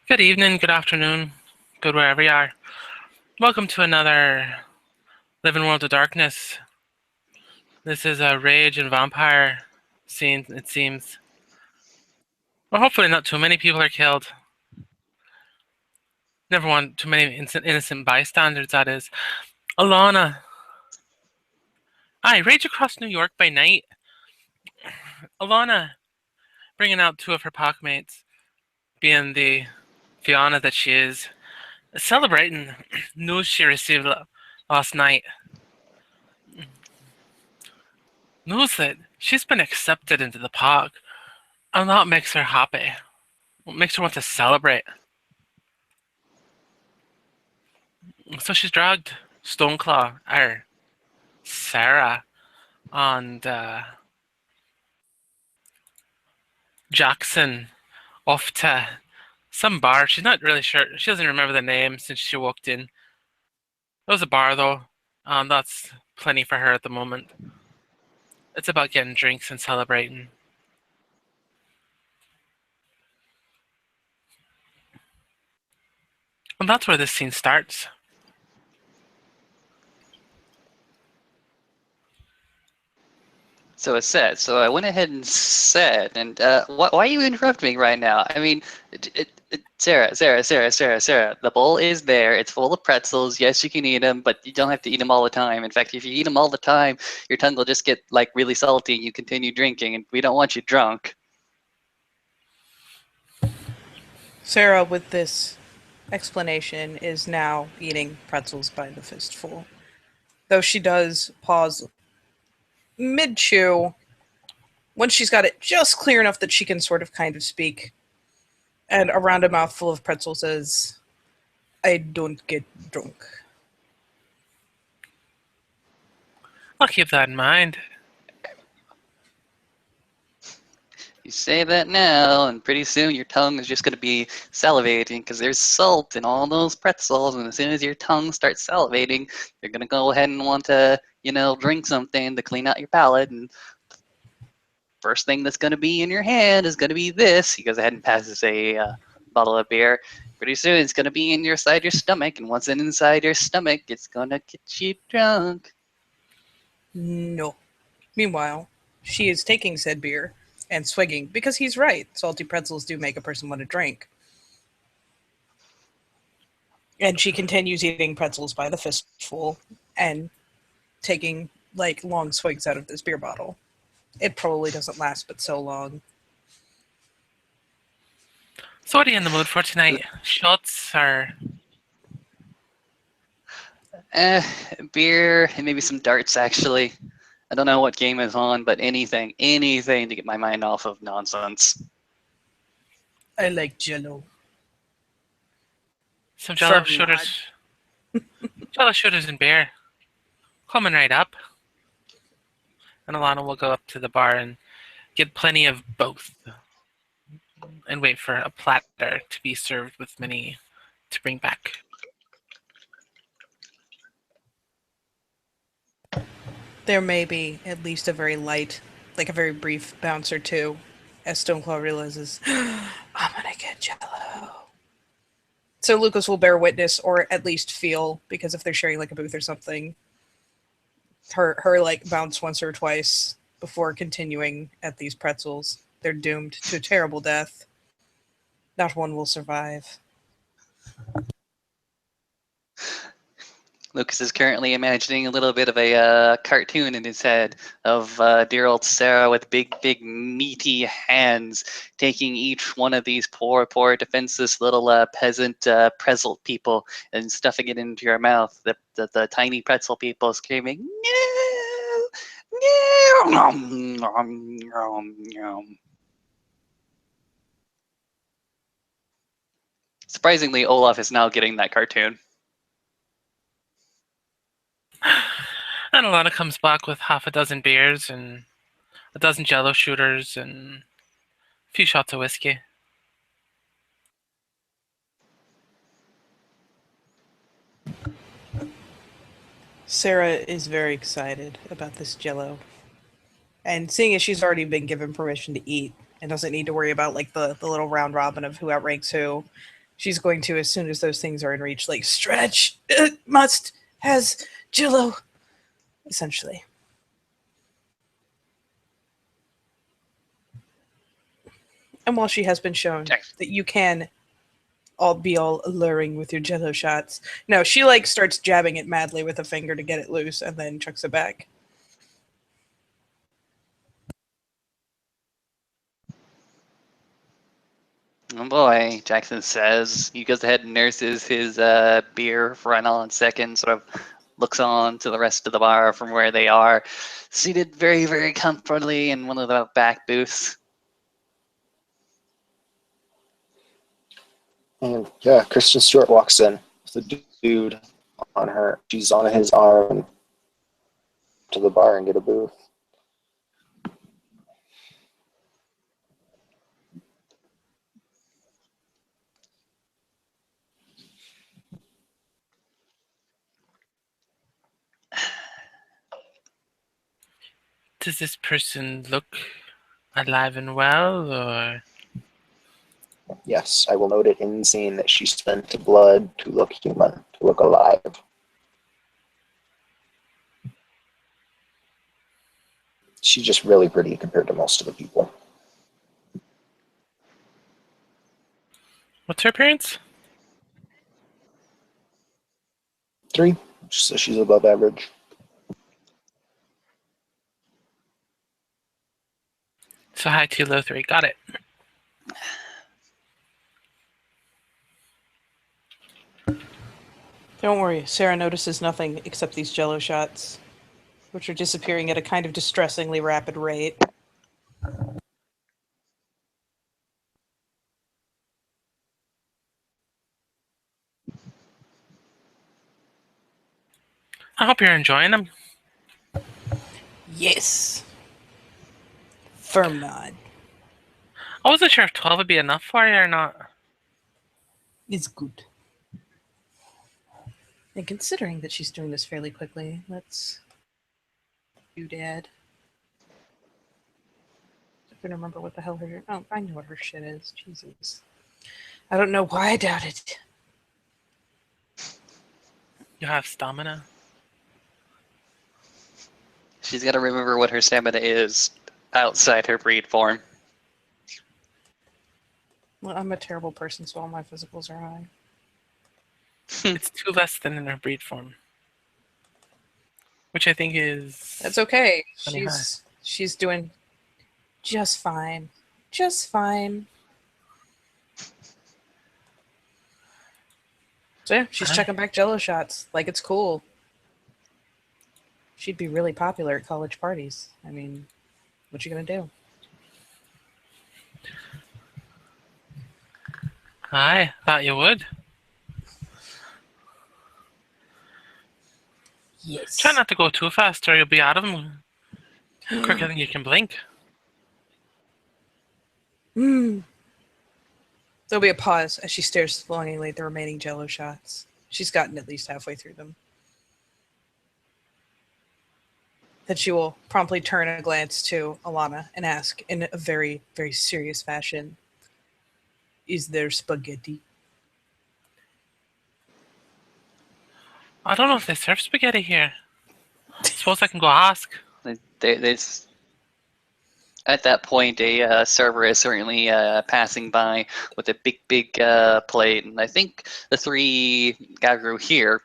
Good evening, good afternoon, good wherever you are. Welcome to another Living World of Darkness. This is a rage and vampire scene, it seems. Well, hopefully not too many people are killed. Never want too many innocent bystanders, that is. Alonna. Aye, rage across New York by night. Alonna, bringing out two of her packmates, being the Fianna that she is, celebrating news she received last night. News that she's been accepted into the park, and that makes her happy. It makes her want to celebrate. So she's dragged Stoneclaw, or Sarah, and Jackson off to some bar. She's not really sure. She doesn't remember the name since she walked in. It was a bar, though, and that's plenty for her at the moment. It's about getting drinks and celebrating. And that's where this scene starts. So it said. So I went ahead and said, and why are you interrupting me right now? I mean, Sarah, Sarah. The bowl is there. It's full of pretzels. Yes, you can eat them, but you don't have to eat them all the time. In fact, if you eat them all the time, your tongue will just get like really salty, and you continue drinking, and we don't want you drunk. Sarah, with this explanation, is now eating pretzels by the fistful. Though she does pause mid chew once she's got it just clear enough that she can sort of kind of speak. And around a mouthful of pretzels says, I don't get drunk. I'll keep that in mind. You say that now, and pretty soon your tongue is just going to be salivating because there's salt in all those pretzels. And as soon as your tongue starts salivating, you're going to go ahead and want to, drink something to clean out your palate. And first thing that's going to be in your hand is going to be this. He goes ahead and passes a bottle of beer. Pretty soon it's going to be inside your stomach. And once it's inside your stomach, it's going to get you drunk. No. Meanwhile, she is taking said beer and swigging because he's right. Salty pretzels do make a person want to drink. And she continues eating pretzels by the fistful and taking like long swigs out of this beer bottle. It probably doesn't last but so long. So what are you in the mood for tonight? Shots or... Beer and maybe some darts, actually. I don't know what game is on, but anything to get my mind off of nonsense. I like Jello. Some jello shooters. Jello shooters and beer. Coming right up. And Alana will go up to the bar and get plenty of both. And wait for a platter to be served with many to bring back. There may be at least a very light, like a very brief bounce or two, as Stoneclaw realizes, I'm gonna get Jello. So Lucas will bear witness, or at least feel, because if they're sharing like a booth or something, her like bounce once or twice before continuing at these pretzels. They're doomed to a terrible death. Not one will survive. Lucas is currently imagining a little bit of a cartoon in his head of dear old Sarah with big, meaty hands taking each one of these poor, defenseless little peasant pretzel people and stuffing it into your mouth. The tiny pretzel people screaming, no, no. Surprisingly, Olaf is now getting that cartoon. And Alana comes back with half a dozen beers and a dozen jello shooters and a few shots of whiskey. Sarah is very excited about this Jello. And seeing as she's already been given permission to eat and doesn't need to worry about like the little round robin of who outranks who, She's going to, as soon as those things are in reach, like, stretch, must, has, Jello, essentially. And while she has been shown that you can be all alluring with your Jello shots, no, she like starts jabbing it madly with a finger to get it loose and then chucks it back. Oh boy, Jackson says. He goes ahead and nurses his beer for an on second, sort of looks on to the rest of the bar from where they are, seated very, very comfortably in one of the back booths. And yeah, Kristen Stewart walks in with a dude on her. She's on his arm to the bar and get a booth. Does this person look alive and well, or? Yes, I will note it in scene that she spent blood to look human, to look alive. She's just really pretty compared to most of the people. What's her appearance? 3, so she's above average. So high 2, low 3. Got it. Don't worry, Sarah notices nothing except these Jello shots, which are disappearing at a kind of distressingly rapid rate. I hope you're enjoying them. Yes. Firm nod. I wasn't sure if 12 would be enough for you or not. It's good. And considering that she's doing this fairly quickly, let's do Dad. I can remember what the hell her. Oh, I know what her shit is. Jesus. I don't know why I doubted. You have stamina. She's got to remember what her stamina is outside her breed form. Well, I'm a terrible person, so all my physicals are high. It's 2 less than in her breed form. Which I think is... That's okay. Funny high. She's doing just fine. Just fine. So yeah, she's checking back Jello shots like it's cool. She'd be really popular at college parties. I mean, what you gonna do? I thought you would. Yes. Try not to go too fast or you'll be out of them quicker than you can blink. There'll be a pause as she stares longingly at the remaining Jello shots. She's gotten at least halfway through them. Then she will promptly turn a glance to Alonna and ask in a very, very serious fashion, "Is there spaghetti?" I don't know if they serve spaghetti here. Suppose I can go ask. At that point, a server is certainly passing by with a big plate, and I think the 3 Garu here,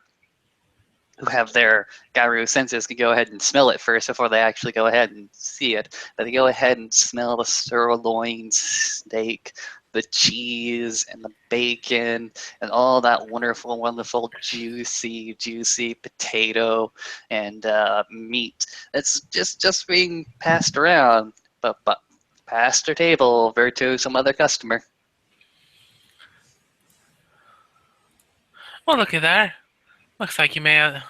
who have their Garu senses, can go ahead and smell it first before they actually go ahead and see it. But they go ahead and smell the sirloin steak, the cheese, and the bacon, and all that wonderful, wonderful, juicy potato and meat that's just being passed around. But past her table over to some other customer. Well, looky there. Looks like you may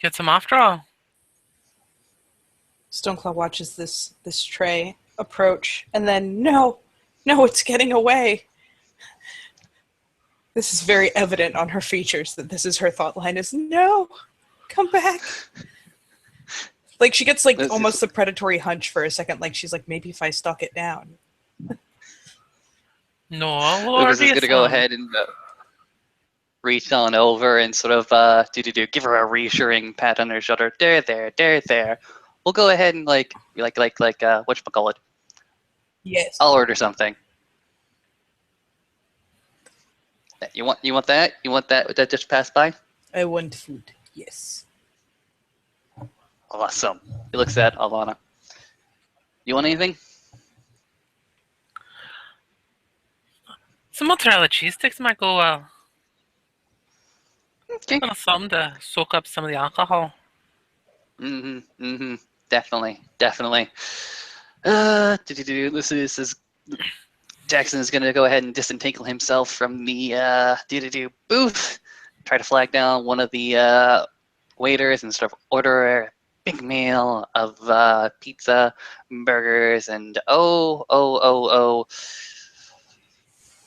get some after all. Stoneclaw watches this tray approach, and then, no, it's getting away. This is very evident on her features that this is her thought line is, no, come back. Like, she gets, like, almost the predatory hunch for a second. Like, she's like, maybe if I stalk it down. No, Lucas is going to go ahead and reach on over and sort of give her a reassuring pat on her shoulder. There. We'll go ahead and whatchamacallit. Yes. I'll order something. You want that? You want that that just passed by? I want food. Yes. Awesome. He looks at Alonna. You want anything? Some mozzarella cheese sticks might go well. Okay. And something to soak up some of the alcohol. Definitely. This is Jackson is gonna go ahead and disentangle himself from the booth. Try to flag down one of the waiters and sort of order a big meal of pizza, burgers, and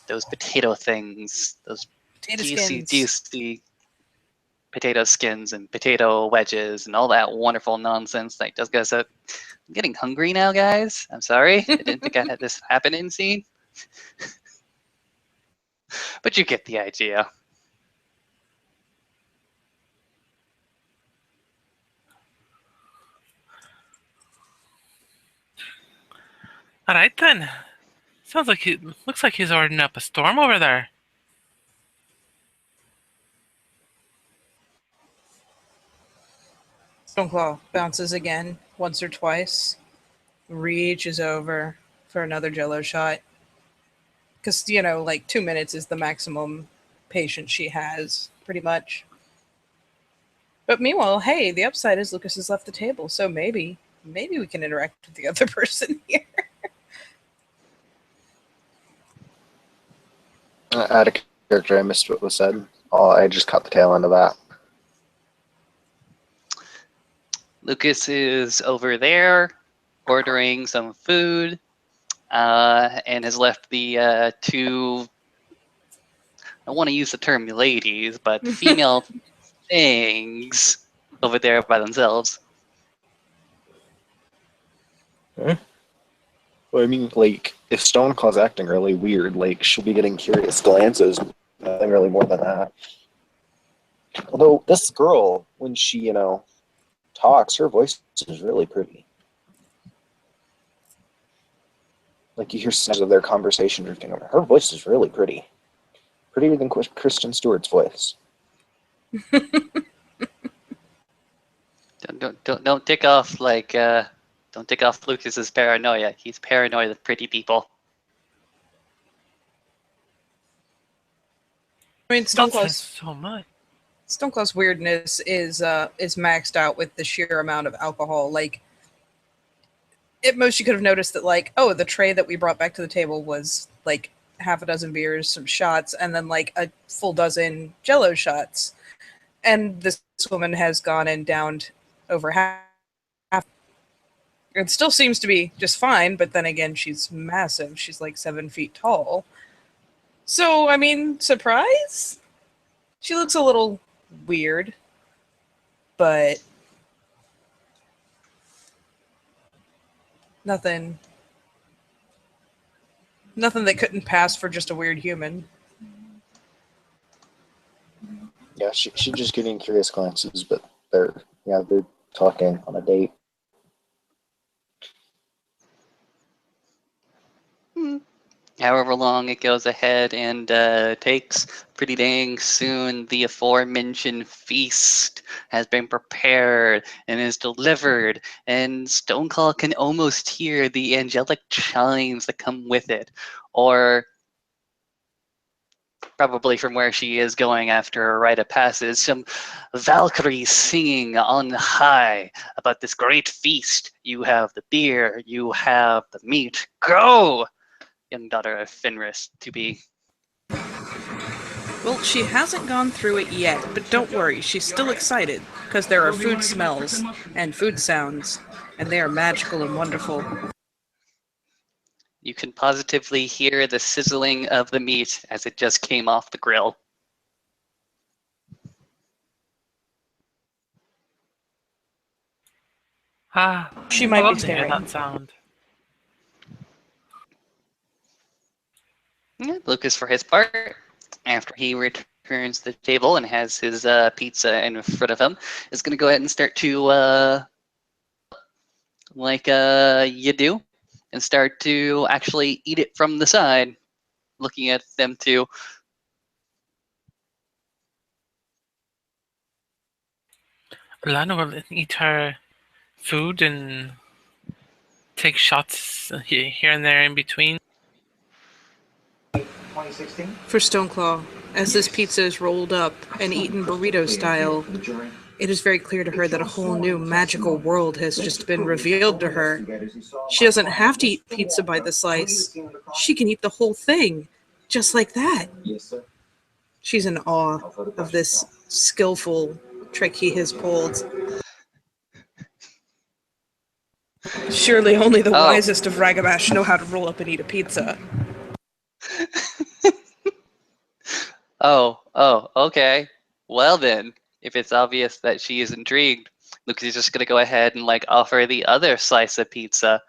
those potato things, those Potato juicy, skins. juicy potato skins and potato wedges and all that wonderful nonsense that just goes up. I'm getting hungry now, guys. I'm sorry. I didn't think I had this happen in scene. But you get the idea. All right then. Looks like he's ordering up a storm over there. Stoneclaw bounces again, once or twice, reaches over for another jello shot. Because, 2 minutes is the maximum patience she has, pretty much. But meanwhile, hey, the upside is Lucas has left the table, so maybe we can interact with the other person here. Out of character, I missed what was said. Oh, I just caught the tail end of that. Lucas is over there ordering some food and has left the two, I want to use the term ladies, but female things over there by themselves. Well, I mean, like, if Stoneclaw's acting really weird, like, she'll be getting curious glances. Nothing really more than that. Although, this girl, when she, talks, her voice is really pretty. Like, you hear sounds of their conversation drifting over. Her voice is really pretty. Prettier than Kristen Stewart's voice. Don't tick off don't tick off Lucas's paranoia. He's paranoid with pretty people. I mean, Don't say so much. Stoneclaw's weirdness is maxed out with the sheer amount of alcohol. Like, at most you could have noticed that, like, oh, the tray that we brought back to the table was like half a dozen beers, some shots, and then like a full dozen jello shots. And this woman has gone and downed over half. It still seems to be just fine, but then again, she's massive. She's like 7 feet tall. So, I mean, surprise? She looks a little weird, but nothing that couldn't pass for just a weird human. Yeah, she's just getting curious glances, but they're talking on a date. However long it goes ahead and takes, pretty dang soon the aforementioned feast has been prepared and is delivered, and Stoneclaw can almost hear the angelic chimes that come with it, or probably from where she is going after a rite of passage, some Valkyries singing on high about this great feast. You have the beer, you have the meat. Go! Young daughter of Fenris to be. Well, she hasn't gone through it yet, but don't worry, she's still excited, because there are food smells and food sounds, and they are magical and wonderful. You can positively hear the sizzling of the meat as it just came off the grill. She I might be love to hear staring. that sound. Yeah, Lucas, for his part, after he returned turns to the table and has his pizza in front of him, is going to go ahead and start to, like you do, and start to actually eat it from the side, looking at them two. Alonna will eat her food and take shots here and there in between. For Stoneclaw, as this pizza is rolled up and eaten burrito style, it is very clear to her that a whole new magical world has just been revealed to her. She doesn't have to eat pizza by the slice. She can eat the whole thing, just like that. She's in awe of this skillful trick he has pulled. Surely only the Oh. wisest of Ragabash know how to roll up and eat a pizza. Oh, okay. Well then, if it's obvious that she is intrigued, Lucas is just gonna go ahead and like offer the other slice of pizza,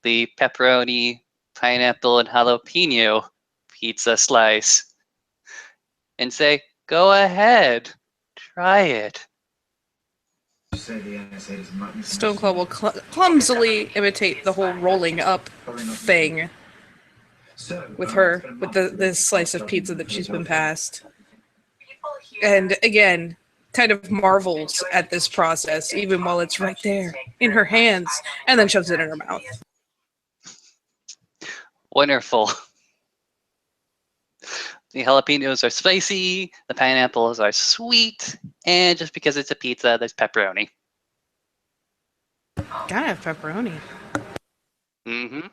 the pepperoni, pineapple, and jalapeno pizza slice, and say, "Go ahead, try it." Stoneclaw will clumsily imitate the whole rolling up thing with this slice of pizza that she's been passed. And again, kind of marvels at this process, even while it's right there in her hands, and then shoves it in her mouth. Wonderful. The jalapenos are spicy, the pineapples are sweet, and just because it's a pizza, there's pepperoni. Gotta have pepperoni. Mm-hmm.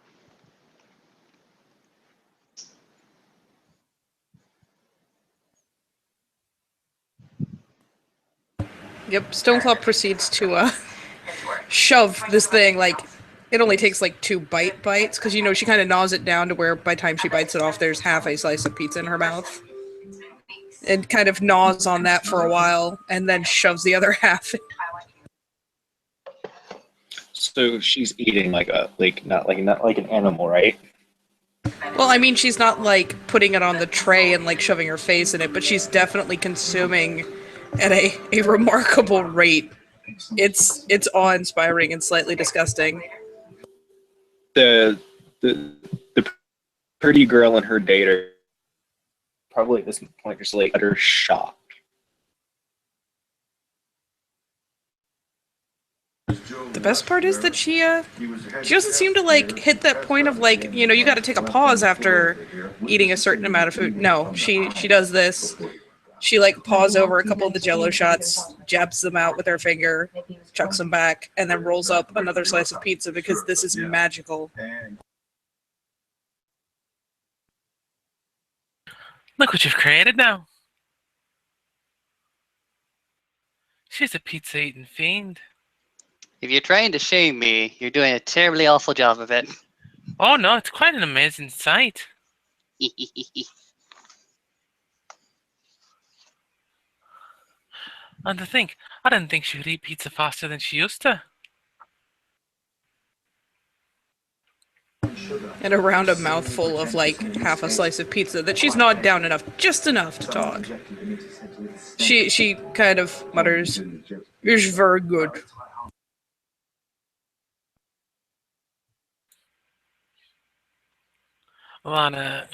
Yep, Stoneclaw proceeds to shove this thing, like, it only takes like 2 bites, because she kind of gnaws it down to where by the time she bites it off, there's half a slice of pizza in her mouth. And kind of gnaws on that for a while, and then shoves the other half. So she's eating not like an animal, right? Well, I mean, she's not like putting it on the tray and like shoving her face in it, but she's definitely consuming at a remarkable rate. It's awe-inspiring and slightly disgusting. The pretty girl and her date are probably at this point just like utter shock. The best part is that she doesn't seem to like hit that point of like, you got to take a pause after eating a certain amount of food. No, she does this. She like paws over a couple of the Jello shots, jabs them out with her finger, chucks them back, and then rolls up another slice of pizza because this is magical. Look what you've created now. She's a pizza-eating fiend. If you're trying to shame me, you're doing a terribly awful job of it. Oh no, it's quite an amazing sight. And to think, I didn't think she could eat pizza faster than she used to. And around a mouthful of like half a slice of pizza that she's gnawed down enough, just enough to talk. She kind of mutters, "It's very good." Alana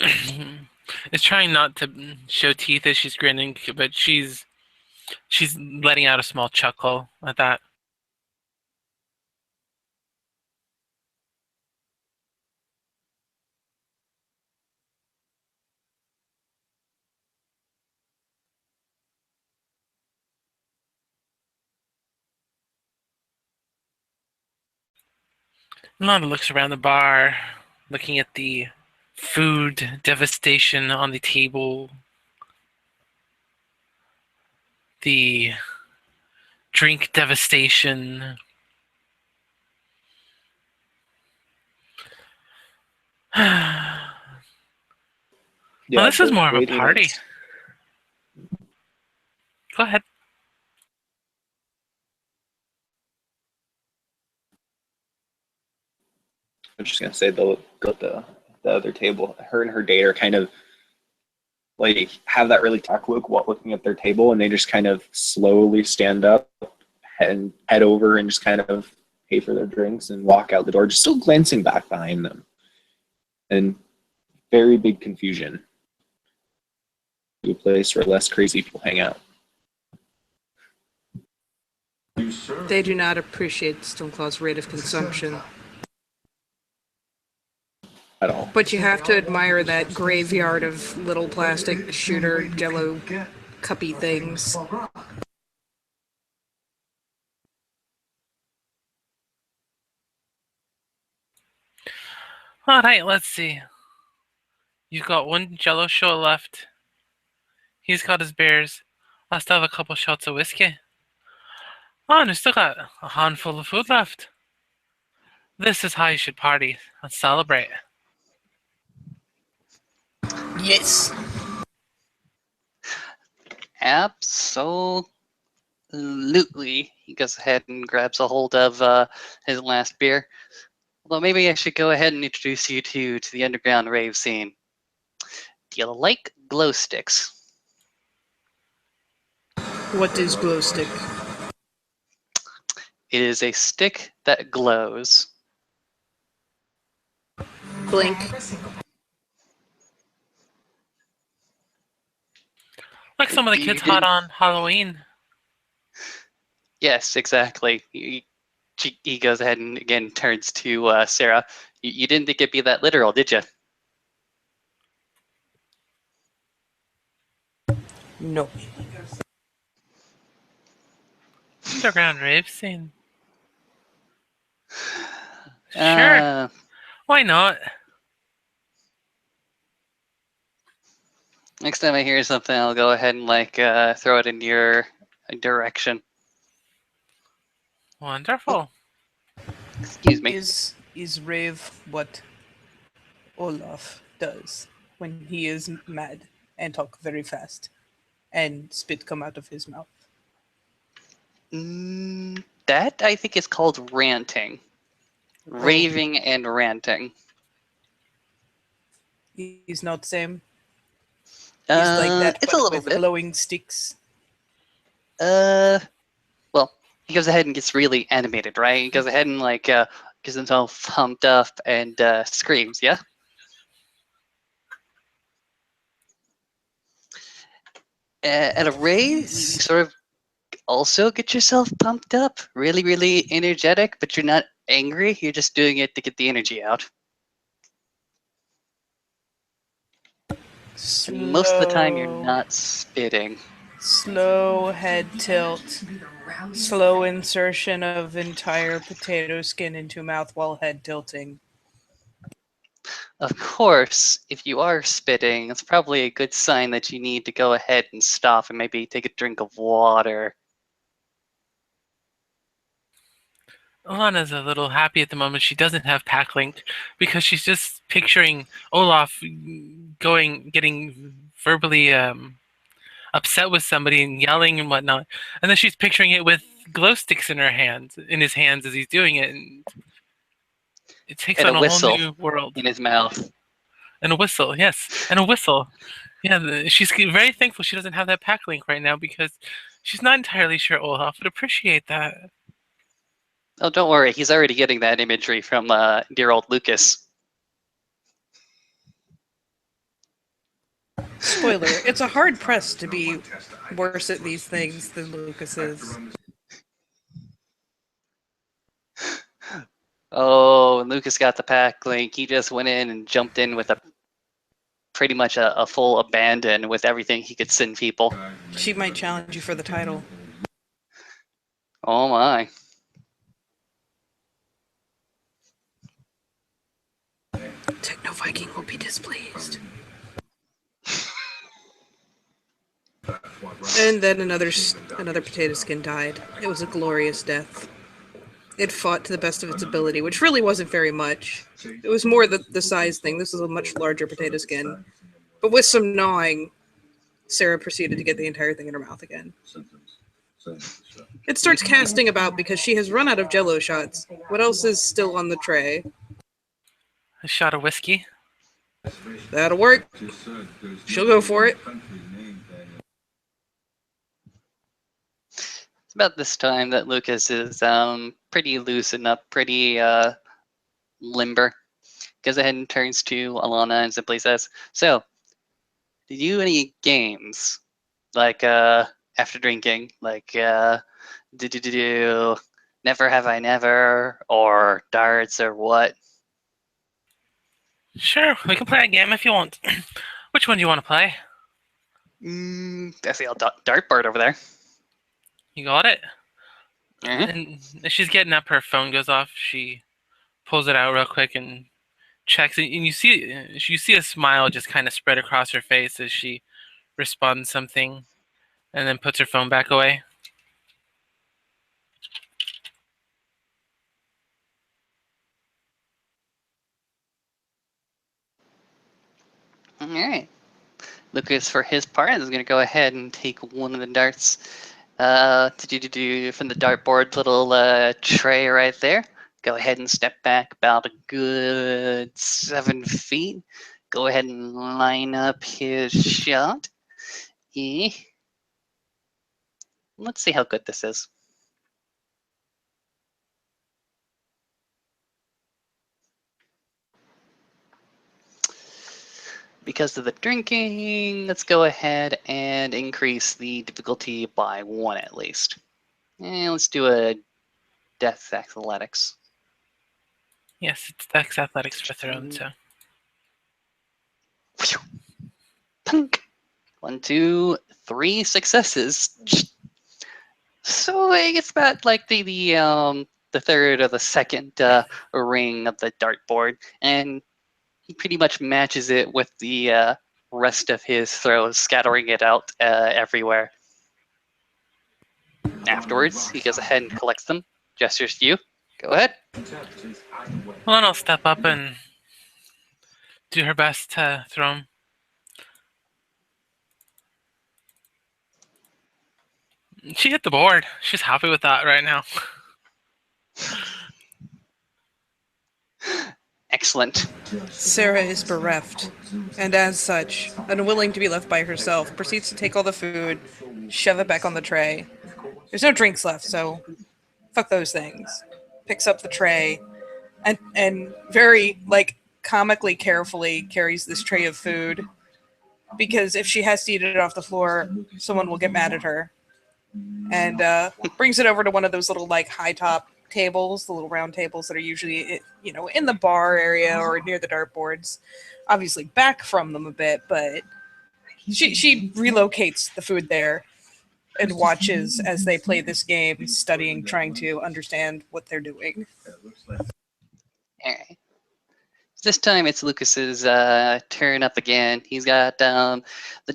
is trying not to show teeth as she's grinning, but she's letting out a small chuckle at that. Alana looks around the bar, looking at the food devastation on the table, the drink devastation. Well, Yeah, this is more of a waiting party. is- Go ahead. I'm just gonna say they'll go to the other table. Her and her date are kind of like have that really tech look while looking at their table, and they just kind of slowly stand up and head over and just kind of pay for their drinks and walk out the door, just still glancing back behind them. And very big confusion to a place where less crazy people hang out. They do not appreciate Stoneclaw's rate of consumption. At all. But you have to admire that graveyard of little plastic shooter jello cuppy things. All right, let's see. You've got one Jello shot left. He's got his beers. I still have a couple shots of whiskey. Oh, and we've still got a handful of food left. This is how you should party and celebrate. Yes. Absolutely. He goes ahead and grabs a hold of his last beer. Although maybe I should go ahead and introduce you to the underground rave scene. Do you like glow sticks? What is glow stick? It is a stick that glows. Blink. Like some of the You kids didn't- had on Halloween. Yes, exactly. He goes ahead and again turns to Sarah. You didn't think it'd be that literal, did you? No. Underground rave scene. Sure. Why not? Next time I hear something, I'll go ahead and throw it in your direction. Wonderful. Excuse me. Is rave what Olaf does when he is mad and talk very fast and spit come out of his mouth? That I think is called ranting. Raving and ranting. He's not the same. He's like that, It's but a little with bit. glowing sticks. Well, he goes ahead and gets really animated, right? He goes ahead and gets himself pumped up and screams, yeah? At a rave, you sort of also get yourself pumped up, really, really energetic, but you're not angry. You're just doing it to get the energy out. And most of the time, you're not spitting. Slow head tilt. Slow insertion of entire potato skin into mouth while head tilting. Of course, if you are spitting, it's probably a good sign that you need to go ahead and stop and maybe take a drink of water. Alana's a little happy at the moment. She doesn't have Pack Link because she's just picturing Olaf getting verbally upset with somebody and yelling and whatnot, and then she's picturing it with glow sticks in his hands as he's doing it, and it takes And on a a whistle whole new world. in his mouth. And a whistle, yes, and a whistle. Yeah, she's very thankful she doesn't have that Pack Link right now because she's not entirely sure Olaf would appreciate that. Oh, don't worry. He's already getting that imagery from dear old Lucas. Spoiler, it's a hard press to be worse at these things than Lucas is. Oh, and Lucas got the pack link. He just went in and jumped in with pretty much a full abandon with everything he could send people. She might challenge you for the title. Oh my. Techno Viking will be displeased. And then another potato skin died. It was a glorious death. It fought to the best of its ability, which really wasn't very much. It was more the size thing. This is a much larger potato skin. But with some gnawing, Sarah proceeded to get the entire thing in her mouth again. It starts casting about because she has run out of Jello shots. What else is still on the tray? A shot of whiskey. That'll work. She'll go for it. It's about this time that Lucas is pretty loosened up, pretty limber. Goes ahead and turns to Alonna and simply says, "So, did you do any games like after drinking, like do Never Have I Never or darts or what?" Sure, we can play a game if you want. Which one do you want to play? I see a dartboard over there. You got it? Mhm. And as she's getting up, her phone goes off. She pulls it out real quick and checks it. And you see a smile just kind of spread across her face as she responds something and then puts her phone back away. All right. Lucas, for his part, is going to go ahead and take one of the darts from the dartboard little tray right there. Go ahead and step back about a good 7 feet. Go ahead and line up his shot. Eh. Let's see how good this is. Because of the drinking, let's go ahead and increase the difficulty by 1 at least. And let's do a Death Athletics. Yes, it's Dex Athletics for Throne, so. Punk. 1, 2, 3 successes. So I guess about like the third or the second ring of the dartboard, and he pretty much matches it with the rest of his throws, scattering it out everywhere. Afterwards, he goes ahead and collects them, gestures to you. Go ahead. Well, then I'll step up and do her best to throw him. She hit the board. She's happy with that right now. Excellent. Sarah is bereft, and as such, unwilling to be left by herself, proceeds to take all the food, shove it back on the tray. There's no drinks left, so fuck those things. Picks up the tray and very like comically carefully carries this tray of food because if she has to eat it off the floor, someone will get mad at her. And brings it over to one of those little like high top tables, the little round tables that are usually in the bar area or near the dartboards. Obviously back from them a bit, but she relocates the food there and watches as they play this game, studying, trying to understand what they're doing. All right. This time it's Lucas's turn up again. He's got the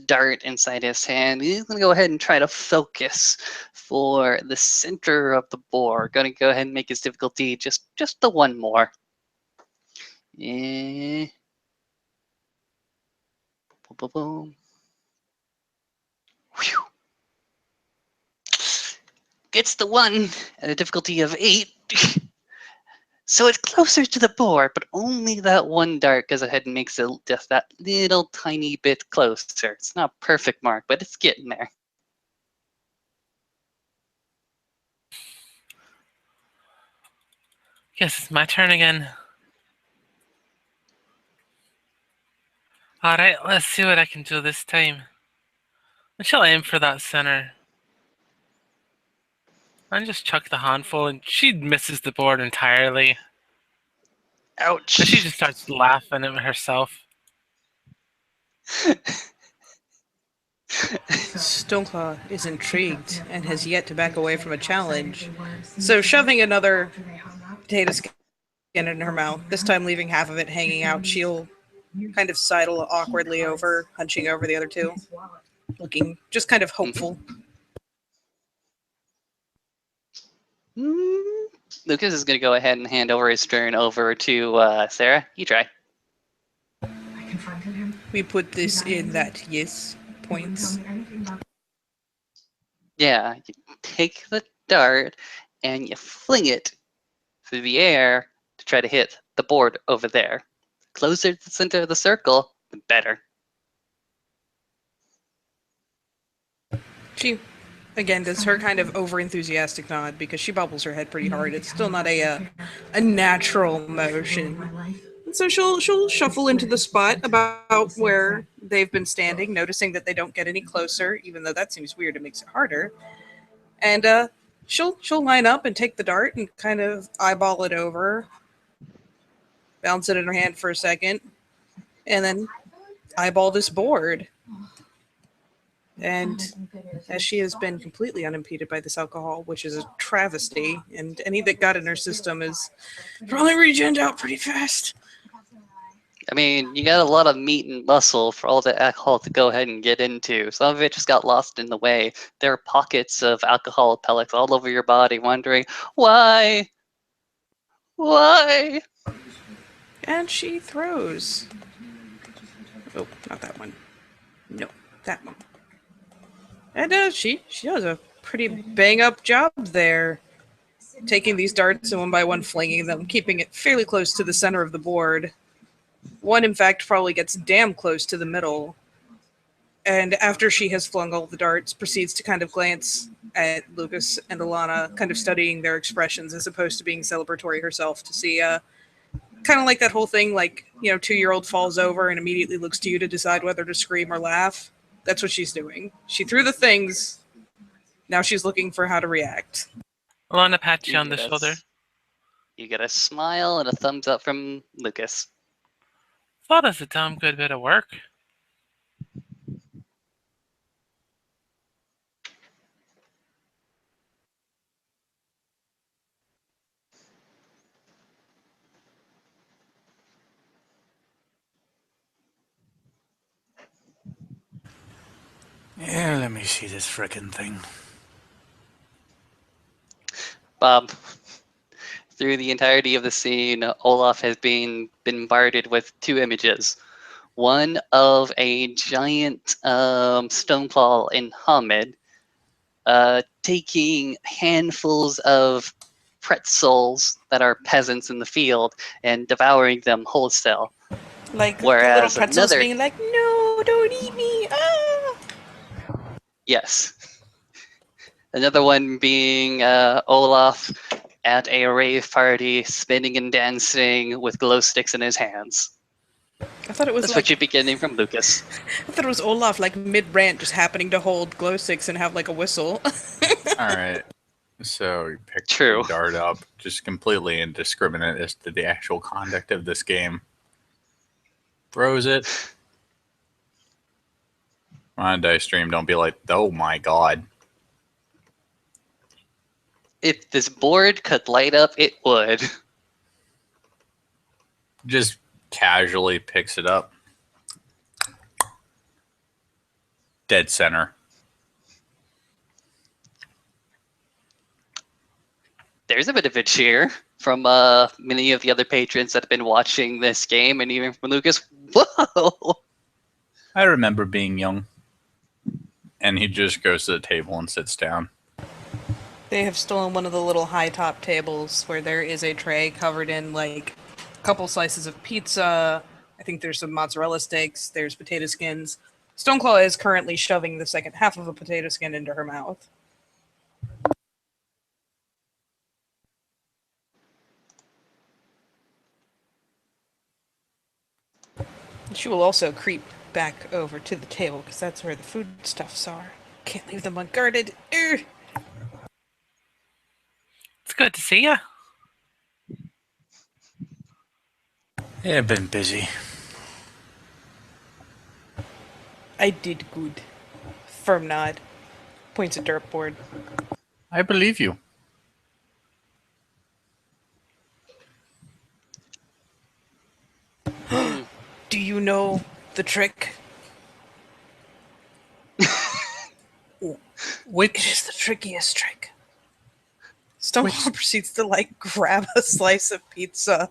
dart inside his hand. He's going to go ahead and try to focus for the center of the board. Going to go ahead and make his difficulty just the one more. Yeah. Boom, boom, boom. Whew. Gets the one at a difficulty of 8. So it's closer to the board, but only that one dart goes ahead and makes it just that little tiny bit closer. It's not a perfect mark, but it's getting there. Yes, it's my turn again. Alright, let's see what I can do this time. I shall aim for that center. And just chuck the handful, and she misses the board entirely. Ouch. But she just starts laughing at herself. Stoneclaw is intrigued and has yet to back away from a challenge. So shoving another potato skin in her mouth, this time leaving half of it hanging out, she'll kind of sidle awkwardly over, hunching over the other two, looking just kind of hopeful. Lucas is going to go ahead and hand over his turn over to Sarah. You try. We put this in that yes points. Yeah, you take the dart and you fling it through the air to try to hit the board over there. closer to the center of the circle, the better. She, again, does her kind of over-enthusiastic nod because she bobbles her head pretty hard. It's still not a natural motion. And so she'll shuffle into the spot about where they've been standing, noticing that they don't get any closer, even though that seems weird. It makes it harder. And she'll line up and take the dart and kind of eyeball it over, bounce it in her hand for a second, and then eyeball this board. And as she has been completely unimpeded by this alcohol, which is a travesty, and any that got in her system is probably regened out pretty fast. I mean, you got a lot of meat and muscle for all the alcohol to go ahead and get into. Some of it just got lost in the way. There are pockets of alcohol pellets all over your body, wondering, why? Why? And she throws. Oh, not that one. No, that one. And she does a pretty bang-up job there, taking these darts and one by one flinging them, keeping it fairly close to the center of the board. One, in fact, probably gets damn close to the middle. And after she has flung all the darts, proceeds to kind of glance at Lucas and Alonna, kind of studying their expressions as opposed to being celebratory herself to see, kind of like that whole thing, like, 2-year-old falls over and immediately looks to you to decide whether to scream or laugh. That's what she's doing. She threw the things. Now she's looking for how to react. Alonna pats you on the get a shoulder. You get a smile and a thumbs up from Lucas. Thought was a damn good bit of work. Yeah, let me see this frickin' thing. Bob, through the entirety of the scene, Olaf has been bombarded with two images. One of a giant Stoneclaw in Hamid, taking handfuls of pretzels that are peasants in the field and devouring them wholesale. Like the Whereas little pretzels another- being like, no, don't eat me. Ah! Yes. Another one being Olaf at a rave party, spinning and dancing with glow sticks in his hands. I thought it was That's like what you'd be getting from Lucas. I thought it was Olaf like mid-rant just happening to hold glow sticks and have like a whistle. Alright. So you pick True. the dart up, just completely indiscriminate as to the actual conduct of this game. Throws it. On a dice stream, don't be like, oh my god. If this board could light up, it would. Just casually picks it up. Dead center. There's a bit of a cheer from many of the other patrons that have been watching this game, and even from Lucas. Whoa! I remember being young. And he just goes to the table and sits down. They have stolen one of the little high top tables where there is a tray covered in like a couple slices of pizza. I think there's some mozzarella sticks, there's potato skins. Stoneclaw is currently shoving the second half of a potato skin into her mouth. She will also creep back over to the table because that's where the foodstuffs are. Can't leave them unguarded. Urgh. It's good to see you. Yeah, I've been busy. I did good. Firm nod. Points at dartboard. I believe you. Do you know the trick? It Which is the trickiest trick. Stoneclaw proceeds to like grab a slice of pizza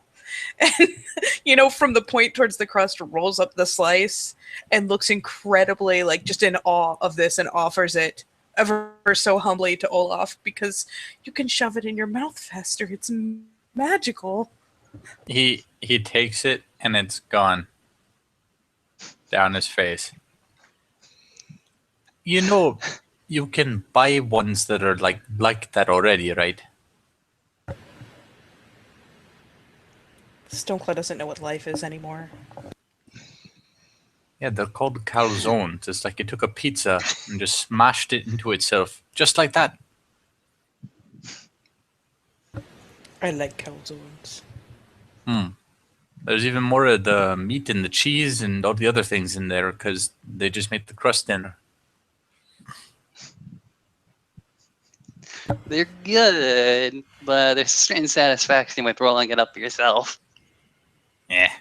and, from the point towards the crust, rolls up the slice and looks incredibly like just in awe of this and offers it ever so humbly to Olaf because you can shove it in your mouth faster. It's magical. he takes it and it's gone down his face. You know, you can buy ones that are like that already, right? Stoneclaw doesn't know what life is anymore. Yeah, they're called calzones. It's like you took a pizza and just smashed it into itself, just like that. I like calzones. There's even more of the meat and the cheese and all the other things in there because they just make the crust thinner. They're good, but there's a strange satisfaction with rolling it up yourself. Yeah.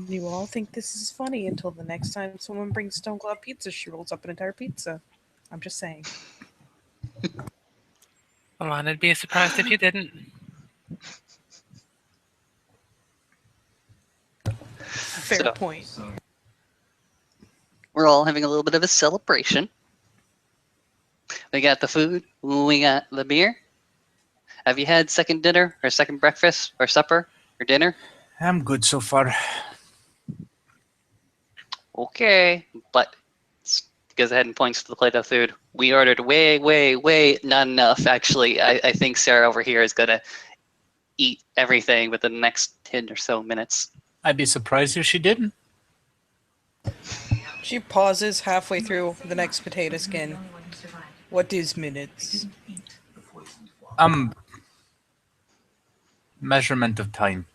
You all think this is funny until the next time someone brings Stoneclaw pizza, she rolls up an entire pizza. I'm just saying. Alonna'd be surprised if you didn't. Fair So- point. We're all having a little bit of a celebration. We got the food, we got the beer. Have you had second dinner or second breakfast or supper or dinner? I'm good so far. Okay, but goes ahead and points to the plate of food. We ordered way, not enough. Actually, I think Sarah over here is gonna eat everything within the next 10 or so minutes. I'd be surprised if she didn't. She pauses halfway through the next potato skin. What is minutes? Measurement of time.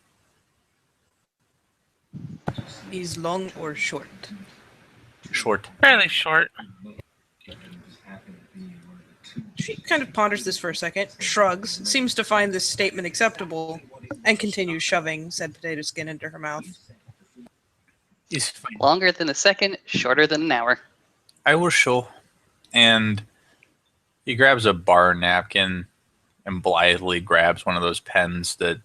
Is long or short? Short. Fairly short. She kind of ponders this for a second, shrugs, seems to find this statement acceptable, and continues shoving said potato skin into her mouth. Is fine. Longer than a second, shorter than an hour. I will show. And he grabs a bar napkin and blithely grabs one of those pens that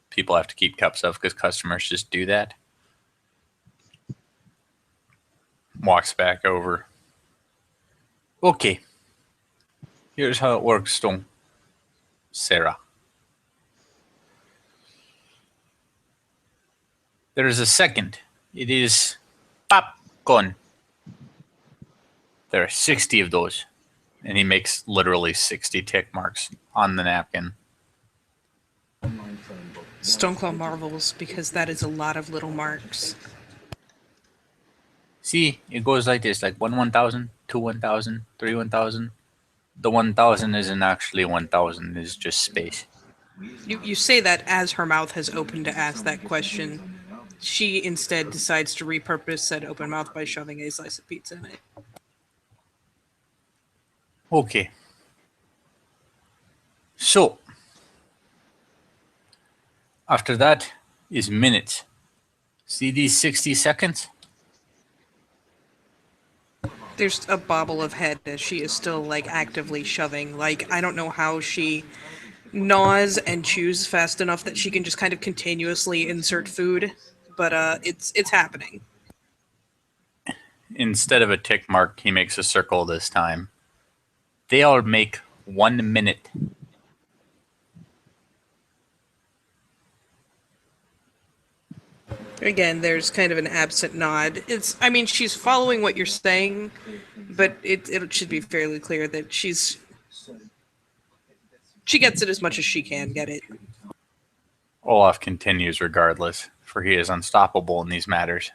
people have to keep cups of because customers just do that. Walks back over. Okay. Here's how it works, Stone. Sarah. There is a second. It is pop gone. There are 60 of those. And he makes literally 60 tick marks on the napkin. Stoneclaw marvels because that is a lot of little marks. See, it goes like this, like 1,000, 2 1,000, 3 1,000. The 1,000 isn't actually 1,000, it's just space. You say that as her mouth has opened to ask that question. She instead decides to repurpose said open mouth by shoving a slice of pizza in it. Okay. So, after that is minutes. See these 60 seconds? There's a bobble of head as she is still like actively shoving. Like I don't know how she gnaws and chews fast enough that she can just kind of continuously insert food, but it's happening. Instead of a tick mark, he makes a circle this time. They all make 1 minute. Again, there's kind of an absent nod. I mean, she's following what you're saying, but it should be fairly clear that she gets it as much as she can get it. Olaf continues regardless, for he is unstoppable in these matters.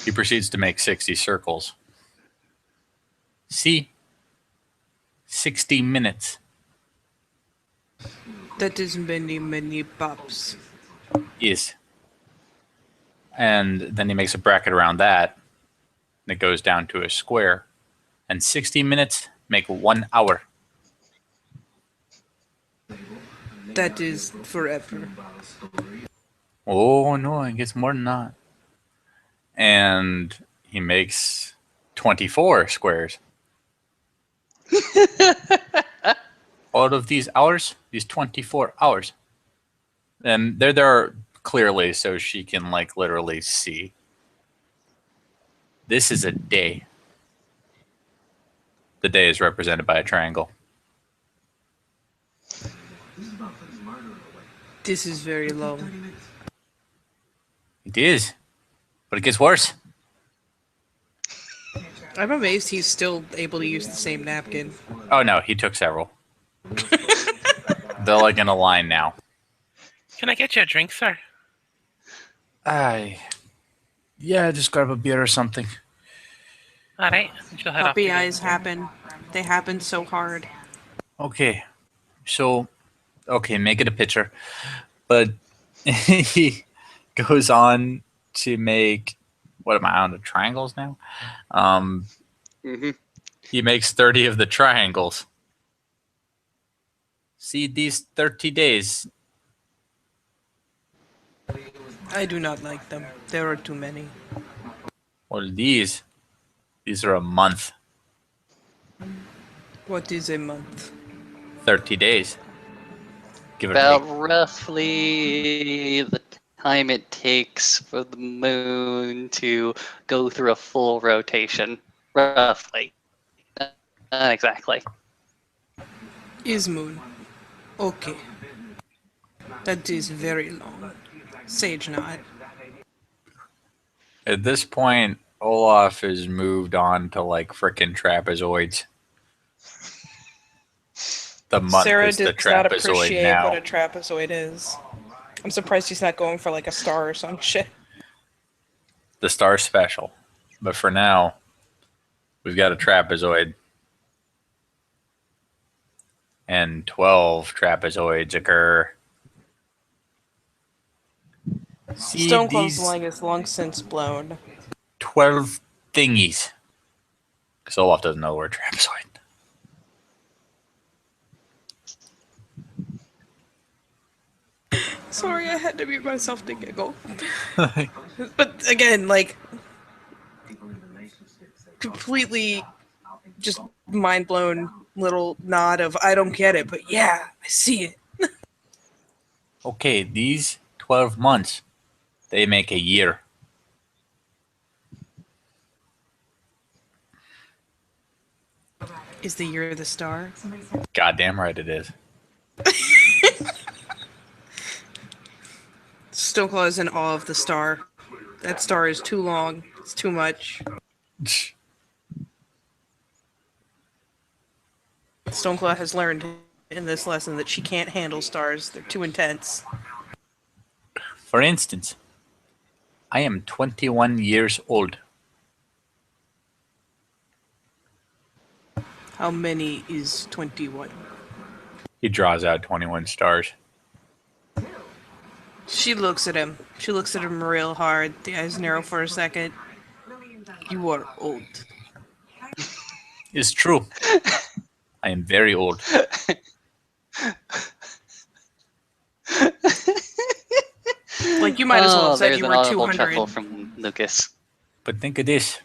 He proceeds to make 60 circles. See? 60 minutes. That is many pops. Yes. And then he makes a bracket around that. And it goes down to a square. And 60 minutes make 1 hour. That is forever. Oh, no, it gets more than that. And he makes 24 squares. Out of these hours, these 24 hours. And they're there clearly so she can, like, literally see. This is a day. The day is represented by a triangle. This is very long. It is, but it gets worse. I'm amazed he's still able to use the same napkin. Oh no, he took several. They're like in a line now. Can I get you a drink, sir? Yeah, just grab a beer or something. All right. She'll head off. Puppy to get- eyes happen. They happen so hard. Okay, so make it a pitcher, but he goes on to make what am I on the triangles now? Hmm. He makes 30 of the triangles. See these 30 days. I do not like them. There are too many. Well, these are a month. What is a month? 30 days. Give or About take. roughly the time it takes for the moon to go through a full rotation. Roughly. Not exactly. Is moon. Okay. That is very long. Sage not. At this point, Olaf has moved on to like frickin' trapezoids. The month Sarah is the does not trapezoid appreciate now. what a trapezoid is. I'm surprised he's not going for like a star or some shit. The star special. But for now, we've got a trapezoid. And 12 trapezoids occur. See Stoneclaw's these line is long since blown. 12 thingies. Because Olaf doesn't know the word trapezoid. Sorry, I had to mute myself to giggle. But again, like, completely just mind blown little nod of I don't get it, but yeah, I see it. Okay, these 12 months, they make a year. Is the year the star? Goddamn right it is. Stoneclaw is in awe of the star. That star is too long. It's too much. Stoneclaw has learned in this lesson that she can't handle stars. They're too intense. For instance, I am 21 years old. How many is 21? He draws out 21 stars. She looks at him. She looks at him real hard. The eyes narrow for a second. You are old. It's true. I am very old. Like, you might as well have said there's you an were audible 200. chuckle from Lucas. But think of this.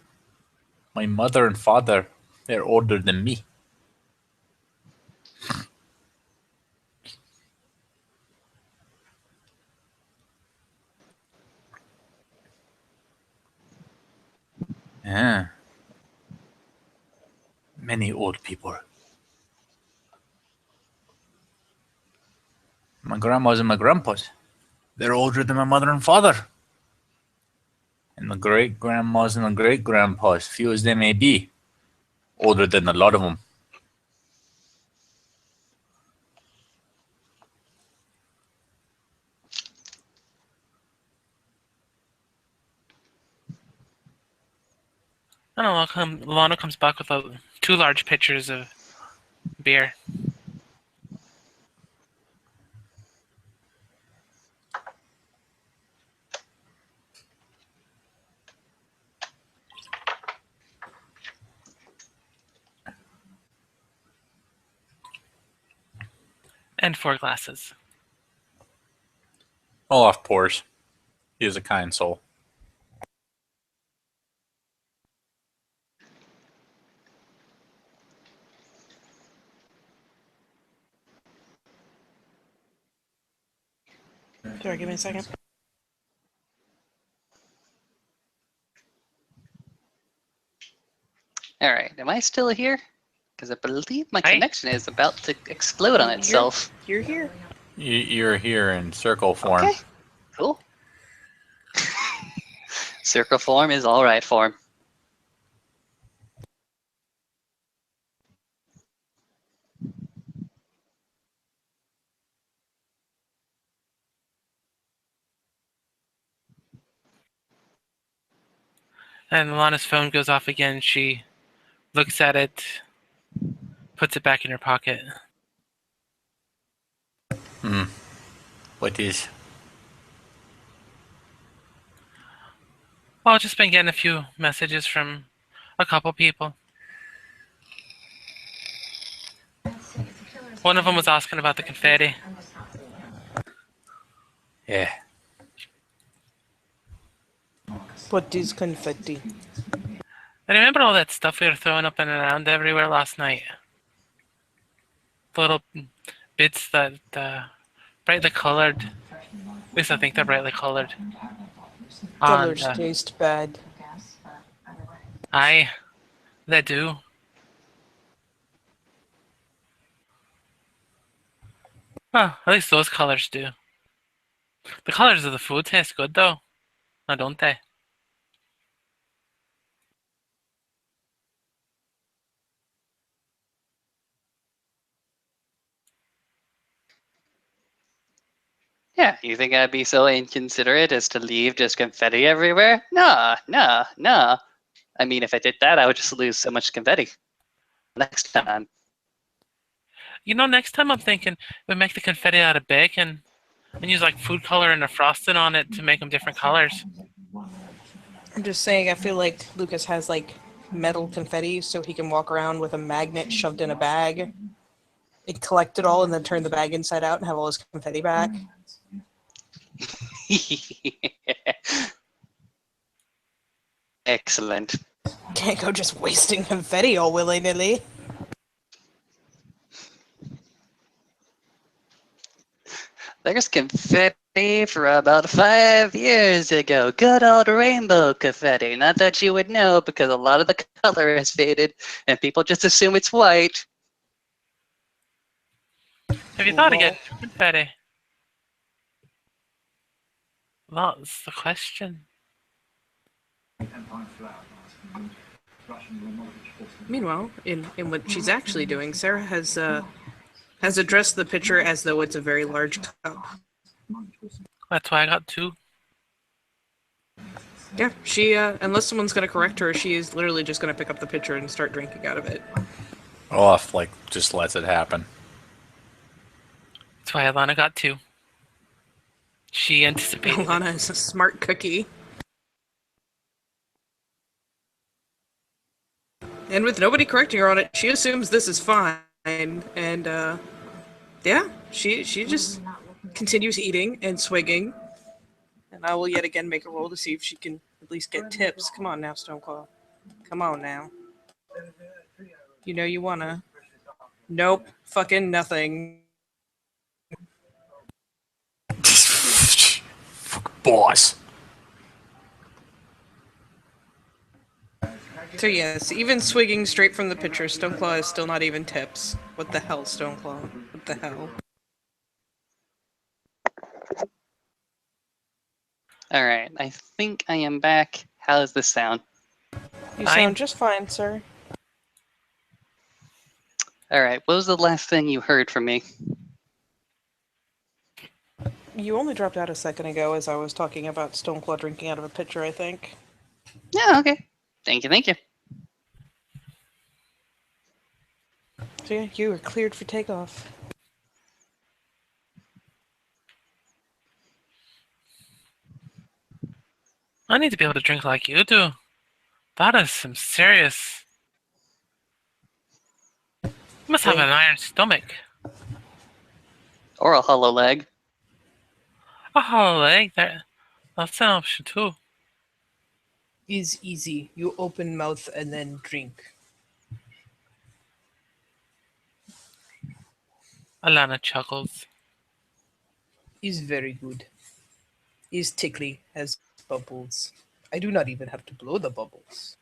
My mother and father, they're older than me. Yeah. Many old people. My grandmas and my grandpas, they're older than my mother and father. And the great grandmas and the great grandpas, few as they may be, older than a lot of them. I don't know. Alonna comes back with 2 large pitchers of beer. And 4 glasses. Olaf pours. He is a kind soul. Sorry, give me a second. All right, am I still here? Because I believe my Hi. connection is about to explode on itself. You're here. You're here in circle form. Okay, cool. Circle form is all right form. And Alana's phone goes off again. She looks at it, puts it back in her pocket. What is? Well, I've just been getting a few messages from a couple people. One of them was asking about the confetti. Yeah. What is confetti? I remember all that stuff we were throwing up and around everywhere last night. The little bits that brightly colored. At least I think they're brightly colored. Colors And, taste bad. aye, they do. Well, at least those colors do. The colors of the food taste good though, now don't they? Yeah, you think I'd be so inconsiderate as to leave just confetti everywhere? Nah, nah, nah. I mean, if I did that, I would just lose so much confetti. Next time. You know, next time I'm thinking we make the confetti out of bacon and use like food color and a frosting on it to make them different colors. I'm just saying, I feel like Lucas has like metal confetti, so he can walk around with a magnet shoved in a bag and collect it all, and then turn the bag inside out and have all his confetti back. Excellent. Can't go just wasting confetti all willy nilly. There's confetti for about 5 years ago. Good old rainbow confetti. Not that you would know, because a lot of the color has faded and people just assume it's white. Have you thought of getting confetti? That's the question. Meanwhile, in what she's actually doing, Sarah has addressed the picture as though it's a very large cup. That's why I got two. Yeah, she unless someone's gonna correct her, she is literally just gonna pick up the pitcher and start drinking out of it. Olaf just lets it happen. That's why Alana got two. She anticipated. Alana is a smart cookie. And with nobody correcting her on it, she assumes this is fine. And yeah, she just continues eating and swigging. And I will yet again make a roll to see if she can at least get tips. Come on now, Stoneclaw. Come on now. You know you wanna. Nope. Fucking nothing. Fuck boss. So yes, even swigging straight from the pitcher, Stoneclaw is still not even tips. What the hell, Stoneclaw? What the hell? Alright, I think I am back. How does this sound? You Fine. sound just fine, sir. Alright, what was the last thing you heard from me? You only dropped out a second ago as I was talking about Stoneclaw drinking out of a pitcher, I think. Yeah, okay. Thank you, thank you. So yeah, you are cleared for takeoff. I need to be able to drink like you do. That is some serious. You must have an iron stomach. Or a hollow leg. A hollow leg. That's an option too. Is easy. You open mouth and then drink. Alana chuckles. Is very good. Is tickly, has bubbles. I do not even have to blow the bubbles.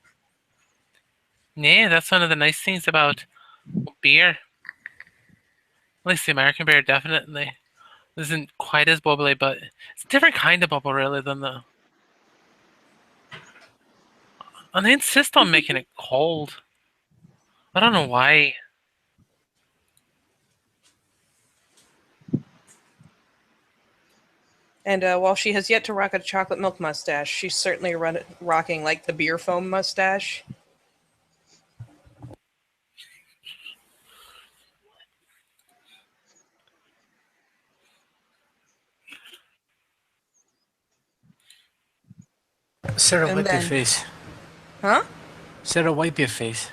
Yeah, that's one of the nice things about beer. At least the American beer, definitely. isn't quite as bubbly, but it's a different kind of bubble, really, than the. And they insist on making it cold. I don't know why. And while she has yet to rock a chocolate milk mustache, she's certainly rocking like the beer foam mustache. Sarah, And wipe your then- face. Huh? Sarah, wipe your face.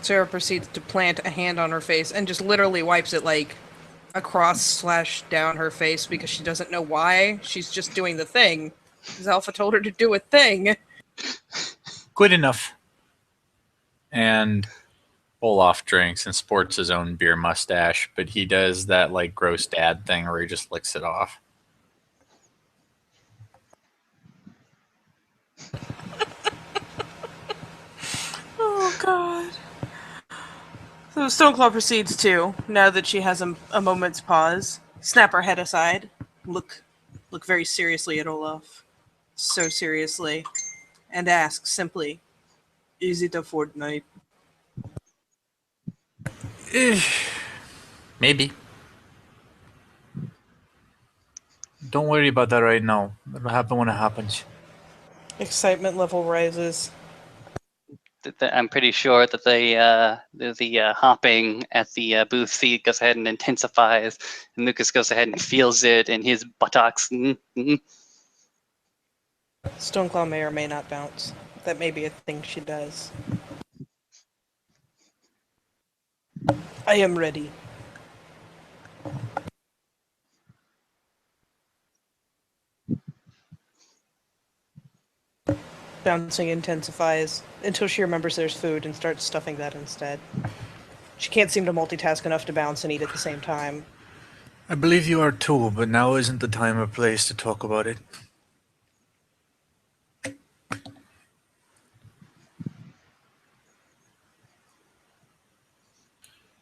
Sarah proceeds to plant a hand on her face and just literally wipes it like across / down her face because she doesn't know why. She's just doing the thing. Because Alpha told her to do a thing. Good enough. And Olaf drinks and sports his own beer mustache, but he does that like gross dad thing where he just licks it off. Oh, God. So Stoneclaw proceeds to, now that she has a moment's pause, snap her head aside, look very seriously at Olaf. So seriously. And ask simply, is it a fortnight? Maybe. Don't worry about that right now. It'll happen when it happens. Excitement level rises. I'm pretty sure that the hopping at the booth seat goes ahead and intensifies, and Lucas goes ahead and feels it in his buttocks. Stoneclaw may or may not bounce. That may be a thing she does. I am ready. Bouncing intensifies until she remembers there's food and starts stuffing that instead. She can't seem to multitask enough to bounce and eat at the same time. I believe you are too, but now isn't the time or place to talk about it.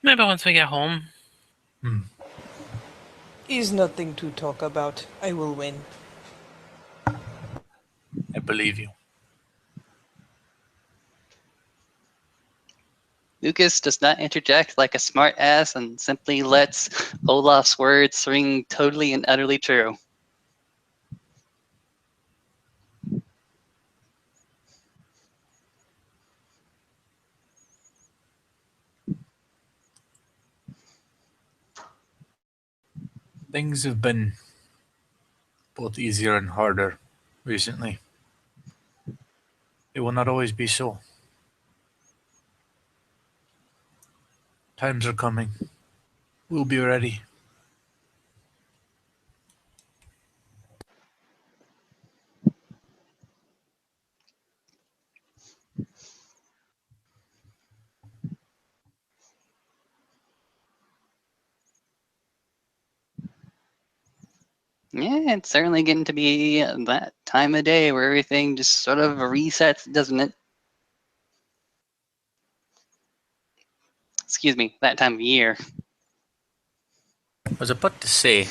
Maybe once we get home. Is nothing to talk about. I will win. I believe you. Lucas does not interject like a smart ass and simply lets Olaf's words ring totally and utterly true. Things have been both easier and harder recently. It will not always be so. Times are coming. We'll be ready. Yeah, it's certainly getting to be that time of day where everything just sort of resets, doesn't it? Excuse me, that time of year. I was about to say,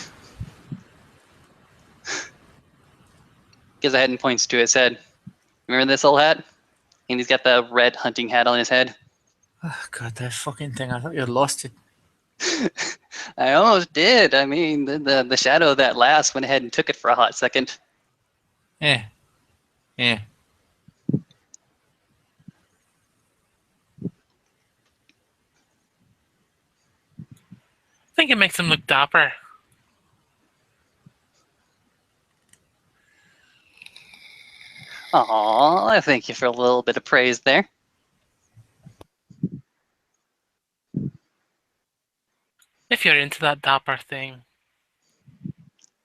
Goes ahead and points to his head. Remember this old hat? And he's got the red hunting hat on his head. Oh, God, that fucking thing. I thought you had lost it. I almost did. I mean, the shadow of that last went ahead and took it for a hot second. eh. I think it makes him look dapper. Aw, I thank you for a little bit of praise there. If you're into that dapper thing.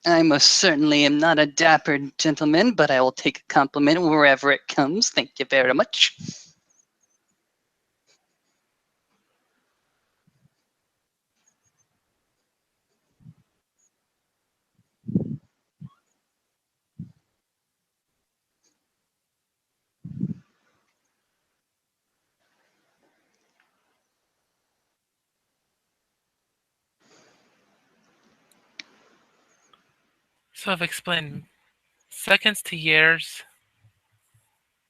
I most certainly am not a dapper gentleman, but I will take a compliment wherever it comes. Thank you very much. So I've explained seconds to years,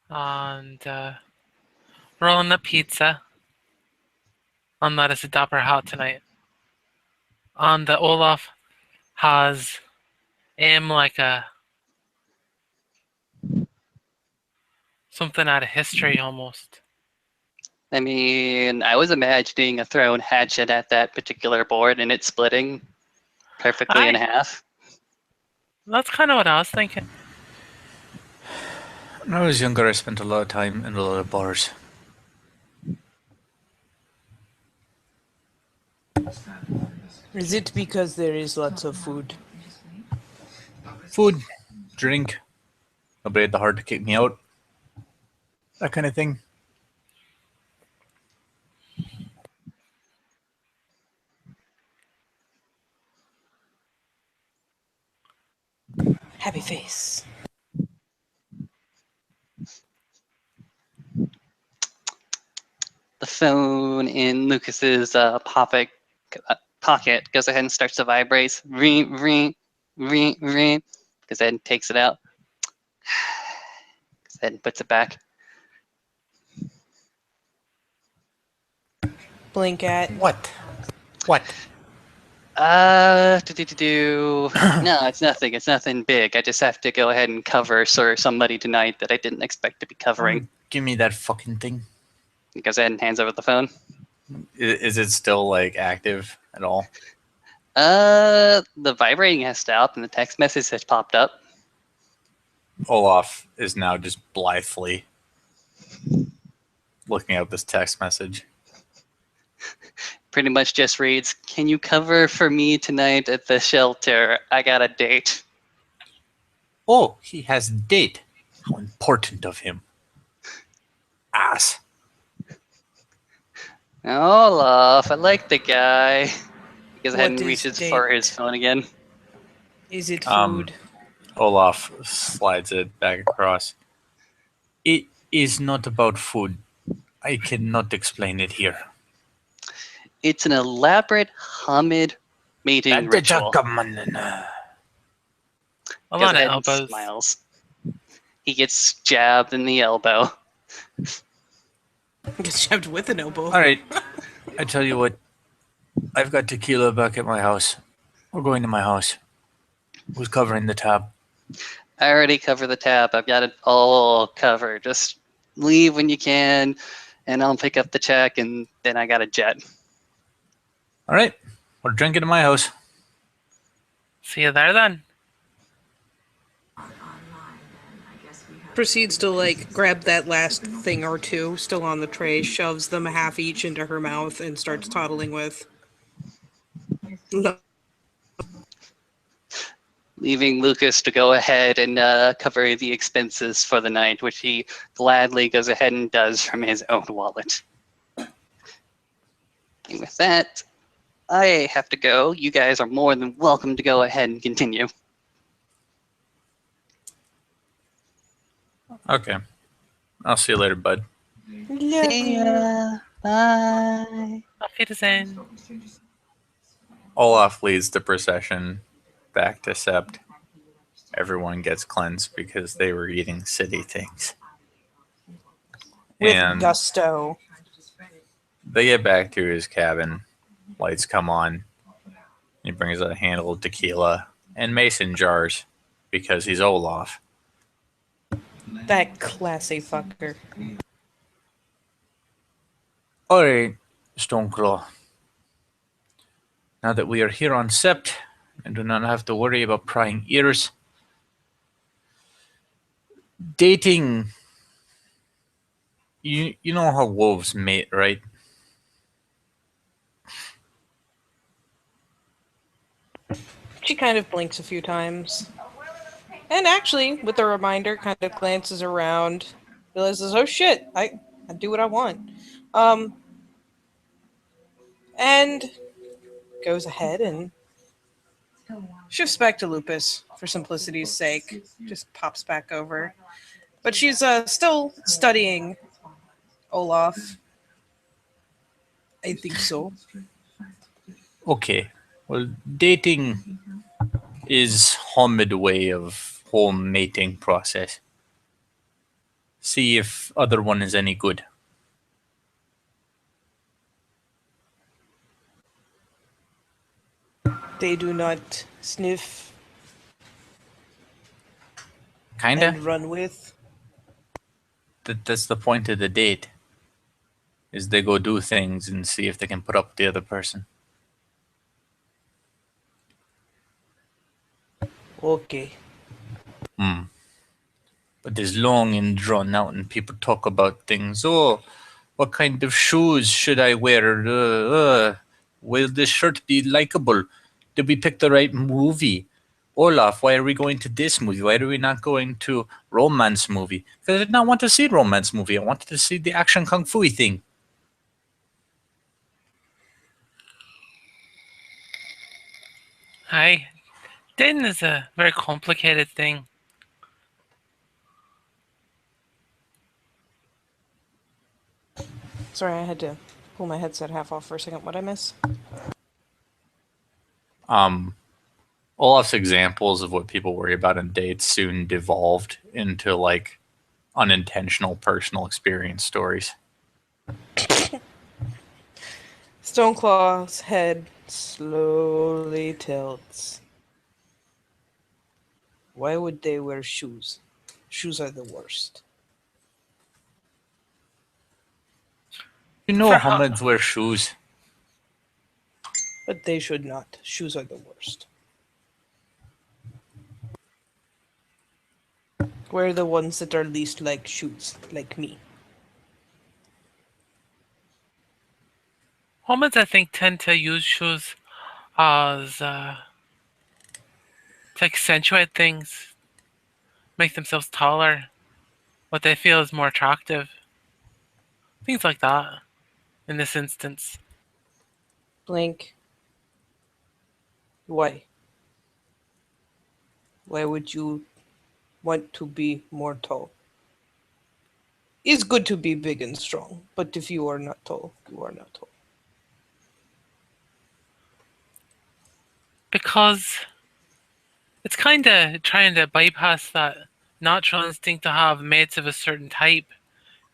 and rolling up pizza. On that is a dapper hat tonight. On the Olaf has aim like a something out of history almost. I mean, I was imagining a thrown hatchet at that particular board and it splitting perfectly in Aye. half. That's kind of what I was thinking. When I was younger, I spent a lot of time in a lot of bars. Is it because there is lots of food? Food, drink. Nobody had the heart to kick me out. That kind of thing. Happy face. The phone in Lucas's pocket goes ahead and starts to vibrate. Ring, ring, ring, ring. Goes ahead and takes it out. Goes ahead and puts it back. Blink at. What? What? No, it's nothing. It's nothing big. I just have to go ahead and cover somebody tonight that I didn't expect to be covering. Give me that fucking thing. He goes ahead and hands over the phone. Is it still like active at all? The vibrating has stopped and the text message has popped up. Olaf is now just blithely looking at this text message. Pretty much just reads, "Can you cover for me tonight at the shelter? I got a date." Oh, he has a date. How important of him. Ass. Olaf, I like the guy. He goes ahead What and is reaches date? for his phone again. Is it Um, food? Olaf slides it back across. It is not about food. I cannot explain it here. It's an elaborate Hamid mating ritual. Goes Alonna ahead and elbows. smiles. He gets jabbed in the elbow. Gets shoved with an elbow. All right. I tell you what. I've got tequila back at my house. We're going to my house. Who's covering the tab? I already covered the tab. I've got it all covered. Just leave when you can, and I'll pick up the check, and then I got a jet. All right. We're drinking at my house. See you there then. Proceeds to like grab that last thing or two still on the tray, shoves them a half each into her mouth, and starts toddling with. No. Leaving Lucas to go ahead and cover the expenses for the night, which he gladly goes ahead and does from his own wallet. And with that, I have to go. You guys are more than welcome to go ahead and continue. Okay. I'll see you later, bud. See ya. Bye. Auf Wiedersehen. Olaf leads the procession back to Sept. Everyone gets cleansed because they were eating city things. With And gusto. they get back to his cabin. Lights come on. He brings a handle of tequila and mason jars because he's Olaf. That classy fucker. All right, Stoneclaw. Now that we are here on Sept and do not have to worry about prying ears, dating. You know how wolves mate, right? She kind of blinks a few times. And actually, with a reminder, kind of glances around, realizes, oh shit, I do what I want. And goes ahead and shifts back to Lupus for simplicity's sake. Just pops back over. But she's still studying Olaf. I think so. Okay. Well, dating is Muhammad way of whole mating process. See if other one is any good. They do not sniff Kinda. and run with. That's the point of the date. Is they go do things and see if they can put up with the other person. Okay. But it's long and drawn out, and people talk about things. Oh, what kind of shoes should I wear? Will this shirt be likable? Did we pick the right movie? Olaf, why are we going to this movie? Why are we not going to romance movie? Because I did not want to see romance movie. I wanted to see the action kung fu thing. Aye. Dating is a very complicated thing. Sorry, I had to pull my headset half off for a second. What'd I miss? Olaf's examples of what people worry about in dates soon devolved into like unintentional personal experience stories. Stoneclaw's head slowly tilts. Why would they wear shoes? Shoes are the worst. You know, For- Muhammad's wear shoes. But they should not. Shoes are the worst. We're the ones that are least like shoes, like me. Humans, I think, tend to use shoes as to accentuate things, make themselves taller, what they feel is more attractive. Things like that, in this instance. Blink. Why? Why would you want to be more tall? It's good to be big and strong, but if you are not tall, you are not tall. Because it's kind of trying to bypass that natural instinct to have mates of a certain type.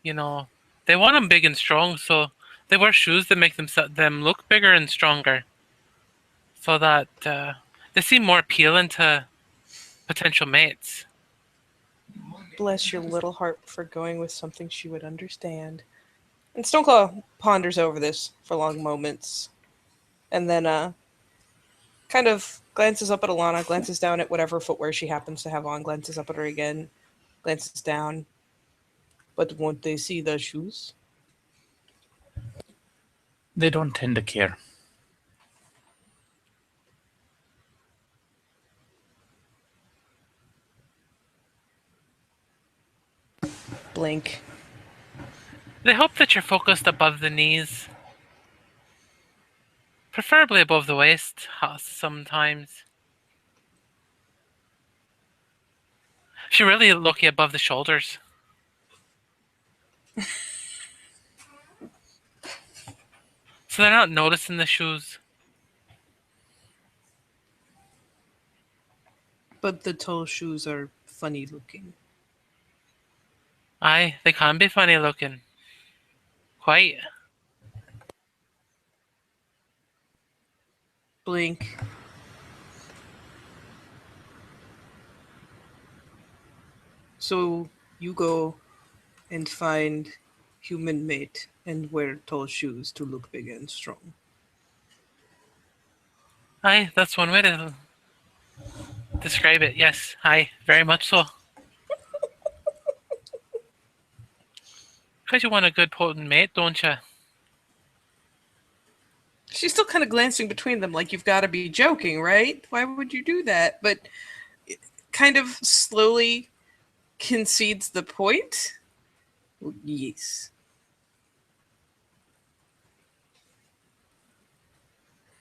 You know, they want them big and strong, so they wear shoes that make them look bigger and stronger, so that they seem more appealing to potential mates. Bless your little heart for going with something she would understand. And Stoneclaw ponders over this for long moments, and then kind of glances up at Alonna, glances down at whatever footwear she happens to have on, glances up at her again, glances down. But won't they see the shoes? They don't tend to care. Blink. They hope that you're focused above the knees, preferably above the waist. Sometimes, if you're really lucky, above the shoulders. So they're not noticing the shoes. But the tall shoes are funny looking. Aye, they can be funny looking. Quite. Blink. So you go and find human mate and wear tall shoes to look big and strong. Aye, that's one way to describe it. Yes, aye, very much so. Because you want a good potent mate, don't you? She's still kind of glancing between them like you've got to be joking, right? Why would you do that? But kind of slowly concedes the point. Yes.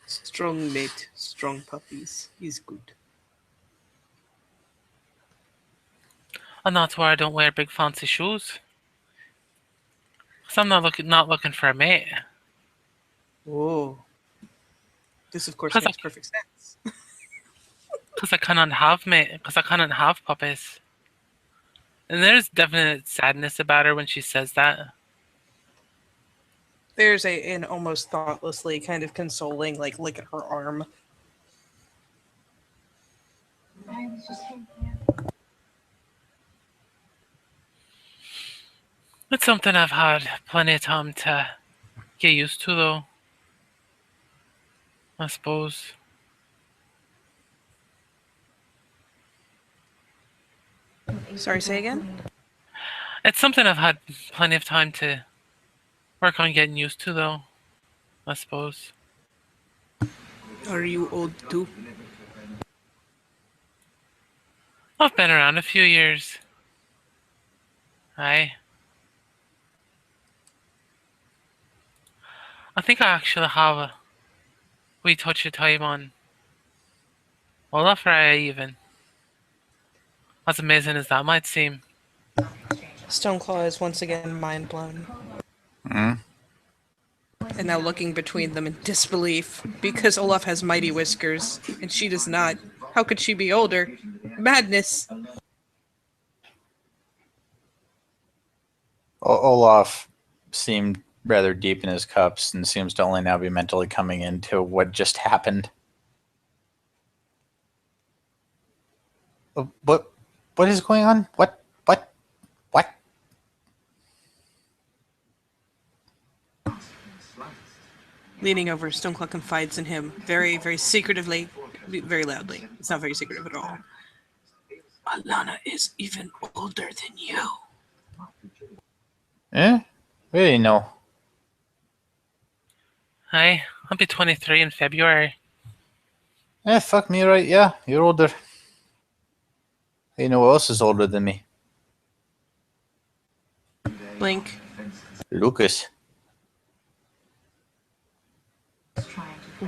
Strong mate, strong puppies is good. And that's why I don't wear big fancy shoes. Because I'm not looking for a mate. Oh. This, of course, 'Cause makes perfect sense. Because I cannot have puppies. And there's definite sadness about her when she says that. There's an almost thoughtlessly kind of consoling, like, lick at her arm. It's something I've had plenty of time to get used to, though. I suppose. Sorry, say again? It's something I've had plenty of time to work on getting used to, though. I suppose. Are you old too? I've been around a few years. Aye. I think I actually have a wee touch of time on Olaf, right, even. As amazing as that might seem. Stoneclaw is once again mind blown. Hmm? And now looking between them in disbelief, because Olaf has mighty whiskers, and she does not. How could she be older? Madness! Olaf seemed rather deep in his cups and seems to only now be mentally coming into what just happened. What? What is going on? What? What? Leaning over, Stoneclaw confides in him, very, very secretively, very loudly. It's not very secretive at all. Alonna is even older than you. Eh? Really? No. Aye, I'll be 23 in February. Eh, fuck me, right? Yeah, you're older. You know who else is older than me? Blink. Lucas.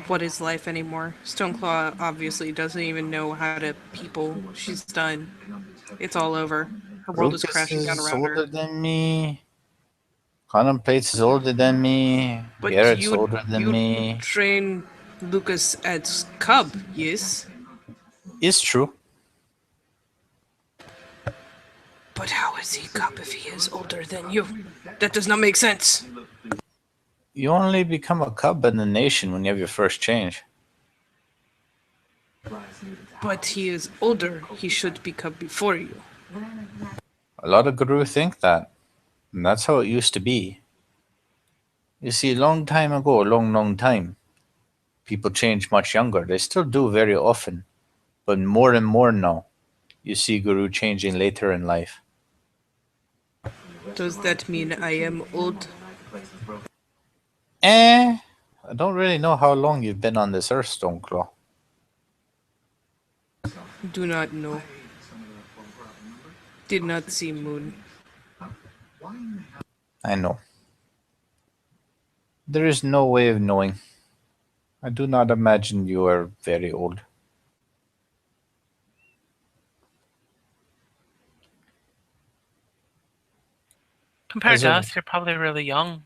What is life anymore? Stoneclaw obviously doesn't even know how to people. She's done. It's all over. Her world is Lucas crashing down is around her. older than me. Contemplates is older than me. But Garrett's older than you me. train Lucas as cub, yes? It's true. But how is he cub if he is older than you? That does not make sense. You only become a cub in the nation when you have your first change. But he is older. He should be cub before you. A lot of guru think that. And that's how it used to be. You see, a long time ago, a long time, people change much younger. They still do very often. But more and more now, you see guru changing later in life. Does that mean I am old? I don't really know how long you've been on this earth, Stoneclaw. Do not know. Did not see moon. I know. There is no way of knowing. I do not imagine you are very old. Compared As to a, us, you're probably really young.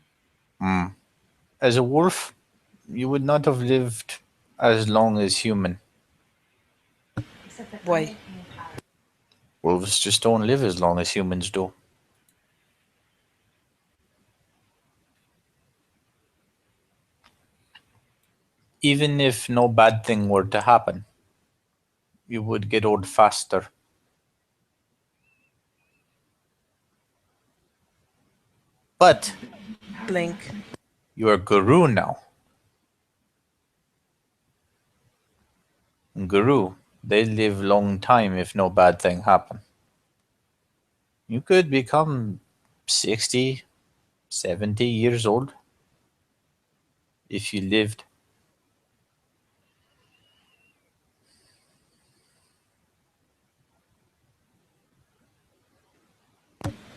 as a wolf, you would not have lived as long as human. Why? Wolves just don't live as long as humans do. Even if no bad thing were to happen, you would get old faster. But Blink. you are guru now. And guru, they live long time if no bad thing happen. You could become 60, 70 years old if you lived.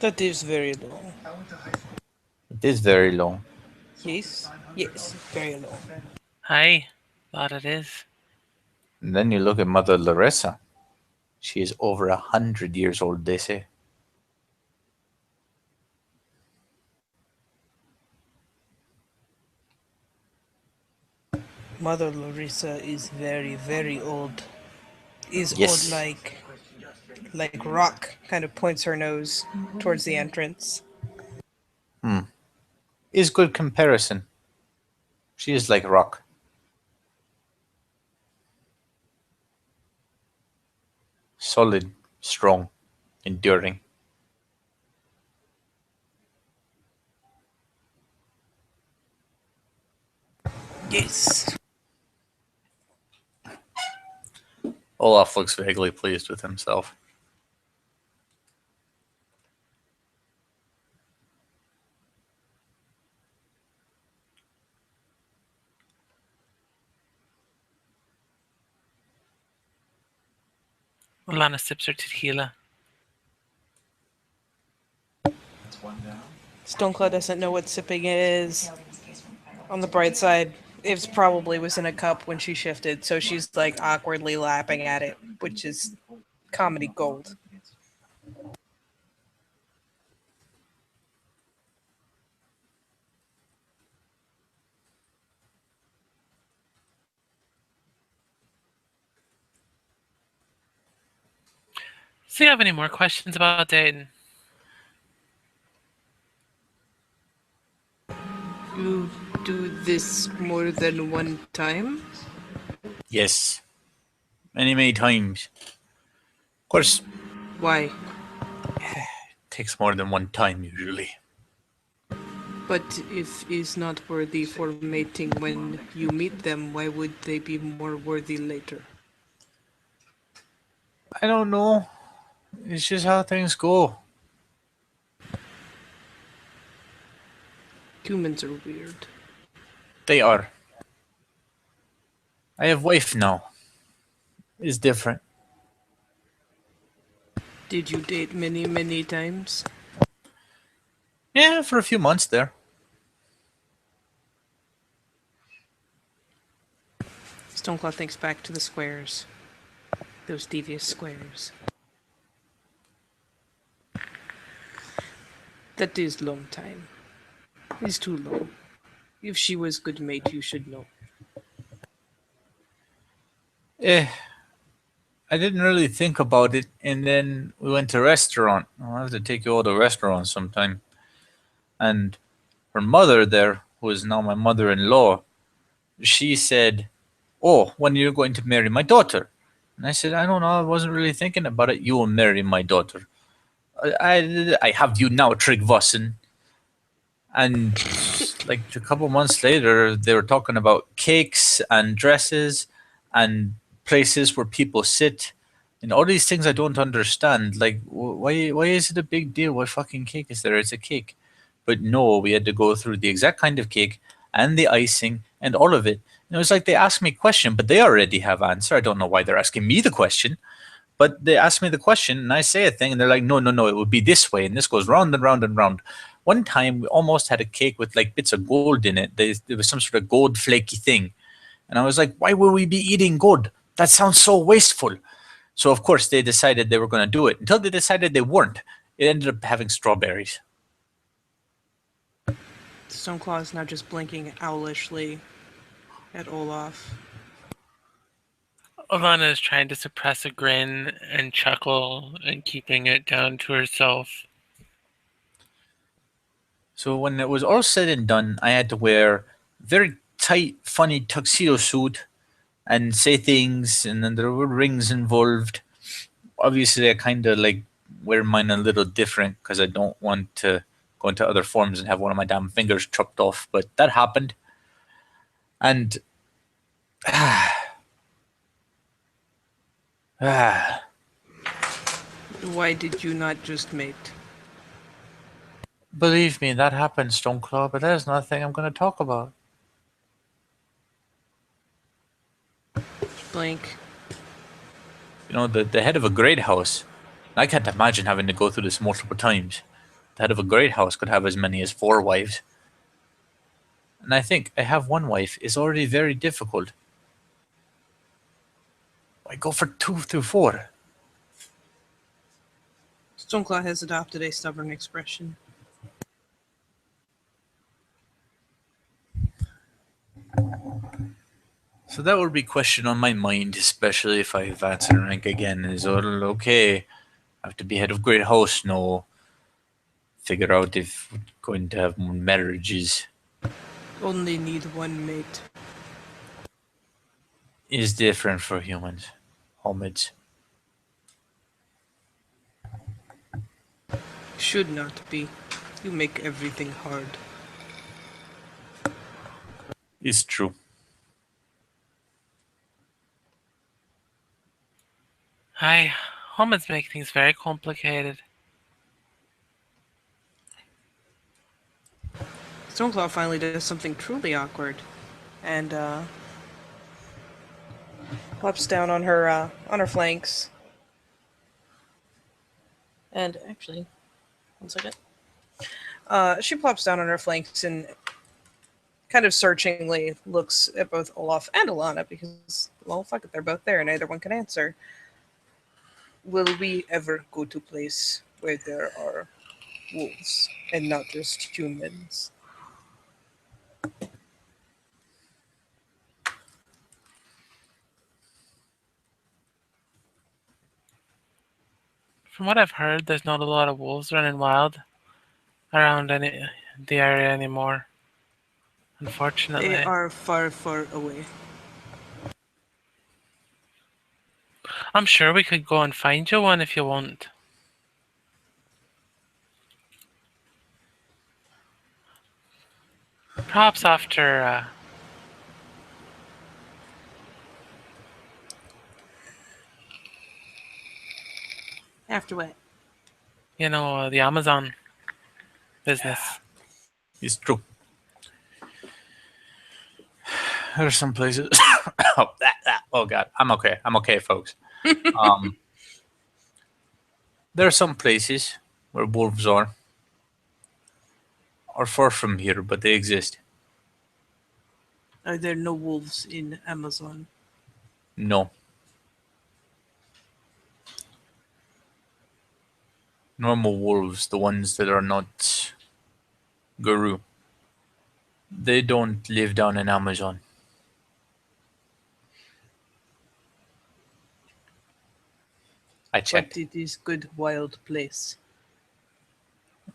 That is very long. It is very long. Yes? Yes, very long. Aye, that it is. And then you look at Mother Larissa. She is over 100 years old, they say. Mother Larissa is very, very old. Is Yes. odd like rock, kind of points her nose towards the entrance. Is good comparison. She is like rock. Solid, strong, enduring. Yes. Olaf looks vaguely pleased with himself. Alonna sips her tequila. Stoneclaw doesn't know what sipping is. On the bright side, it probably was in a cup when she shifted, so she's like awkwardly lapping at it, which is comedy gold. So you have any more questions about Dayton? You do this more than one time? Yes. Many, many times. Of course, Why? takes more than one time usually. But if is not worthy for mating when you meet them, why would they be more worthy later? I don't know. It's just how things go. Humans are weird. They are. I have wife now. It's different. Did you date many, many times? Yeah, for a few months there. Stoneclaw thinks back to the squares. Those devious squares. That is long time. It's too long. If she was good mate, you should know. Eh, I didn't really think about it, and then we went to a restaurant. I'll have to take you all to restaurants sometime. And her mother there, who is now my mother-in-law, she said, "Oh, when you're going to marry my daughter?" And I said, "I don't know. I wasn't really thinking about it. You will marry my daughter. I have you now, Tryggvason." And like a couple months later, they were talking about cakes and dresses and places where people sit and all these things I don't understand. Like, why is it a big deal? What fucking cake is there? It's a cake. But no, we had to go through the exact kind of cake and the icing and all of it. And it was like they asked me a question, but they already have answer. I don't know why they're asking me the question. But they ask me the question and I say a thing and they're like, no, no, no, it would be this way. And this goes round and round and round. One time we almost had a cake with like bits of gold in it. There was some sort of gold flaky thing. And I was like, why would we be eating gold? That sounds so wasteful. So of course they decided they were going to do it until they decided they weren't. It ended up having strawberries. Stoneclaw is now just blinking owlishly at Olaf. Alana is trying to suppress a grin and chuckle and keeping it down to herself. So when it was all said and done, I had to wear a very tight, funny tuxedo suit and say things, and then there were rings involved. Obviously, I kind of like wear mine a little different because I don't want to go into other forms and have one of my damn fingers chopped off. But that happened, and Why did you not just mate? believe me, that happened, Stoneclaw. But that is not a thing I'm going to talk about. Blink. You know, the head of a great house. I can't imagine having to go through this multiple times. The head of a great house could have as many as 4 wives. And I think I have one wife is already very difficult. Why go for 2 through 4? Stoneclaw has adopted a stubborn expression. So that would be a question on my mind, especially if I advance in rank again. Is all okay? I have to be head of great house now. Figure out if we're going to have more marriages. Only need one mate. Is different for humans. Homage. Should not be. You make everything hard. It's true. Humans make things very complicated. Stoneclaw finally does something truly awkward, and plops down on her flanks. And actually, one second. She plops down on her flanks and kind of searchingly looks at both Olaf and Alonna because, well, fuck it, they're both there and neither one can answer. Will we ever go to a place where there are wolves and not just humans? From what I've heard, there's not a lot of wolves running wild around the area anymore. Unfortunately. They are far, far away. I'm sure we could go and find you one if you want. Perhaps after After what? the Amazon business. It's true. There are some places. Oh God, I'm okay. I'm okay, folks. There are some places where wolves are far from here, but they exist. Are there no wolves in Amazon? No. Normal wolves, the ones that are not guru, they don't live down in Amazon. I checked. But it is good wild place.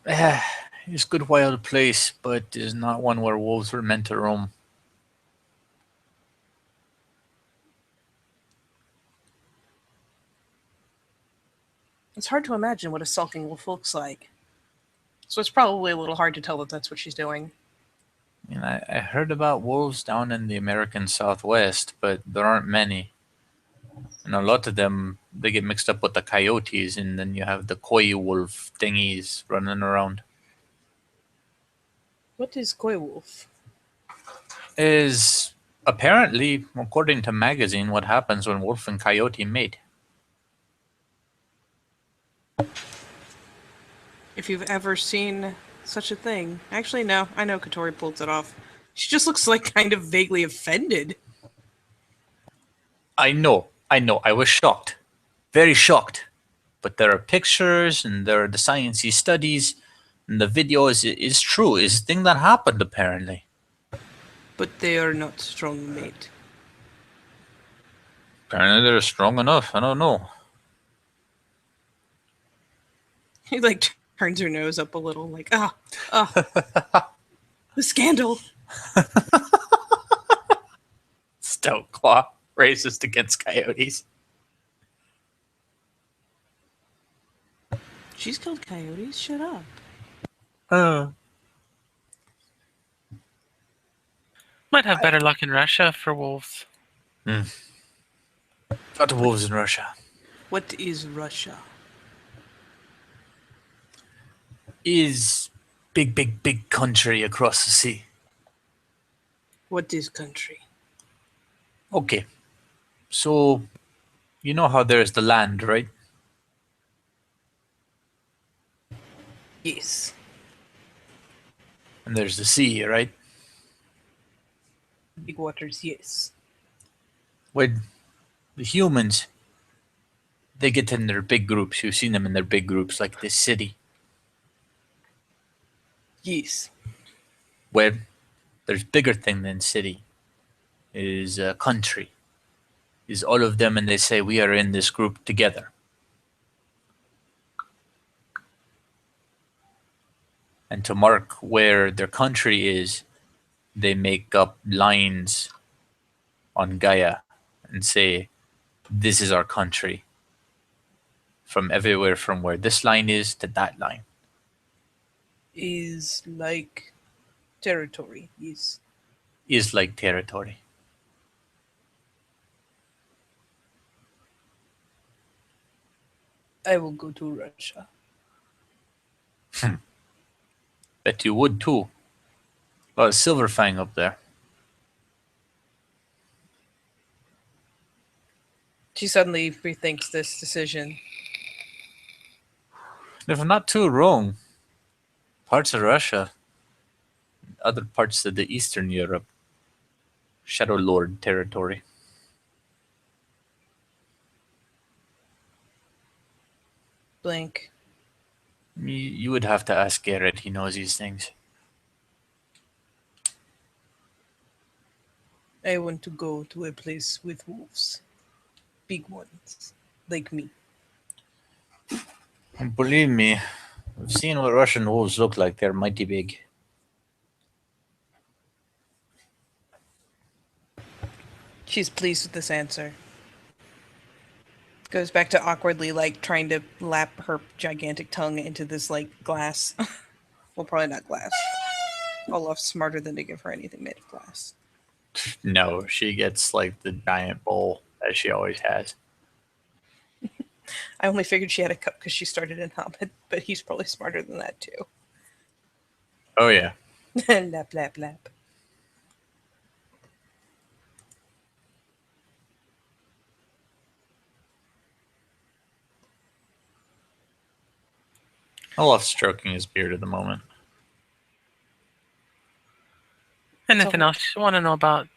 It's a good wild place, but it's not one where wolves were meant to roam. It's hard to imagine what a sulking wolf looks like. So it's probably a little hard to tell that that's what she's doing. I mean, I heard about wolves down in the American Southwest, but there aren't many. And a lot of them, they get mixed up with the coyotes, and then you have the coy wolf thingies running around. What is coy wolf? Is apparently, according to magazine, what happens when wolf and coyote mate. If you've ever seen such a thing. Actually, no. I know Katori pulled it off. She just looks like kind of vaguely offended. I know. I was shocked. Very shocked. But there are pictures and there are the sciencey studies and the video is true. It's a thing that happened apparently. But they are not strong mate. Apparently they're strong enough. I don't know. He like turns her nose up a little, like, the scandal. Stoneclaw, racist against coyotes. She's killed coyotes. Shut up. Might have better luck in Russia for wolves. Got the wolves in Russia. What is Russia? Is big country across the sea. What is country? Okay. So, you know how there's the land, right? Yes. And there's the sea, right? Big waters, yes. When the humans, they get in their big groups. You've seen them in their big groups, like this city. Yes. Where there's bigger thing than city. is a country, is all of them, and they say we are in this group together. And to mark where their country is, they make up lines on Gaia and say, this is our country. From everywhere from where this line is to that line. Is like territory. Yes. Is like territory. I will go to Russia. Bet you would too. A lot of silver fang up there. She suddenly rethinks this decision. If I'm not too wrong, parts of Russia, other parts of the Eastern Europe, Shadow Lord territory. Blank. You would have to ask Garrett. He knows these things. I want to go to a place with wolves. Big ones. Like me. And believe me, I've seen what Russian wolves look like. They're mighty big. She's pleased with this answer. Goes back to awkwardly, like, trying to lap her gigantic tongue into this, like, glass. Well, probably not glass. Olaf's smarter than to give her anything made of glass. No, she gets like the giant bowl as she always has. I only figured she had a cup because she started in Hobbit, but he's probably smarter than that, too. Oh yeah. Lap, lap, lap. Olaf's stroking his beard at the moment. Anything else you want to know about?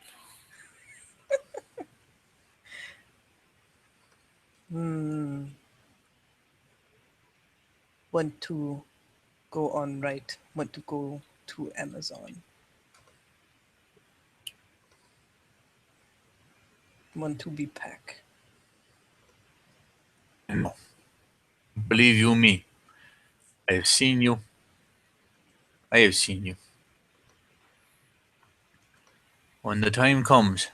Want to go on right. Want to go to Amazon. Want to be pack. No. Believe you me. I have seen you. I have seen you. When the time comes,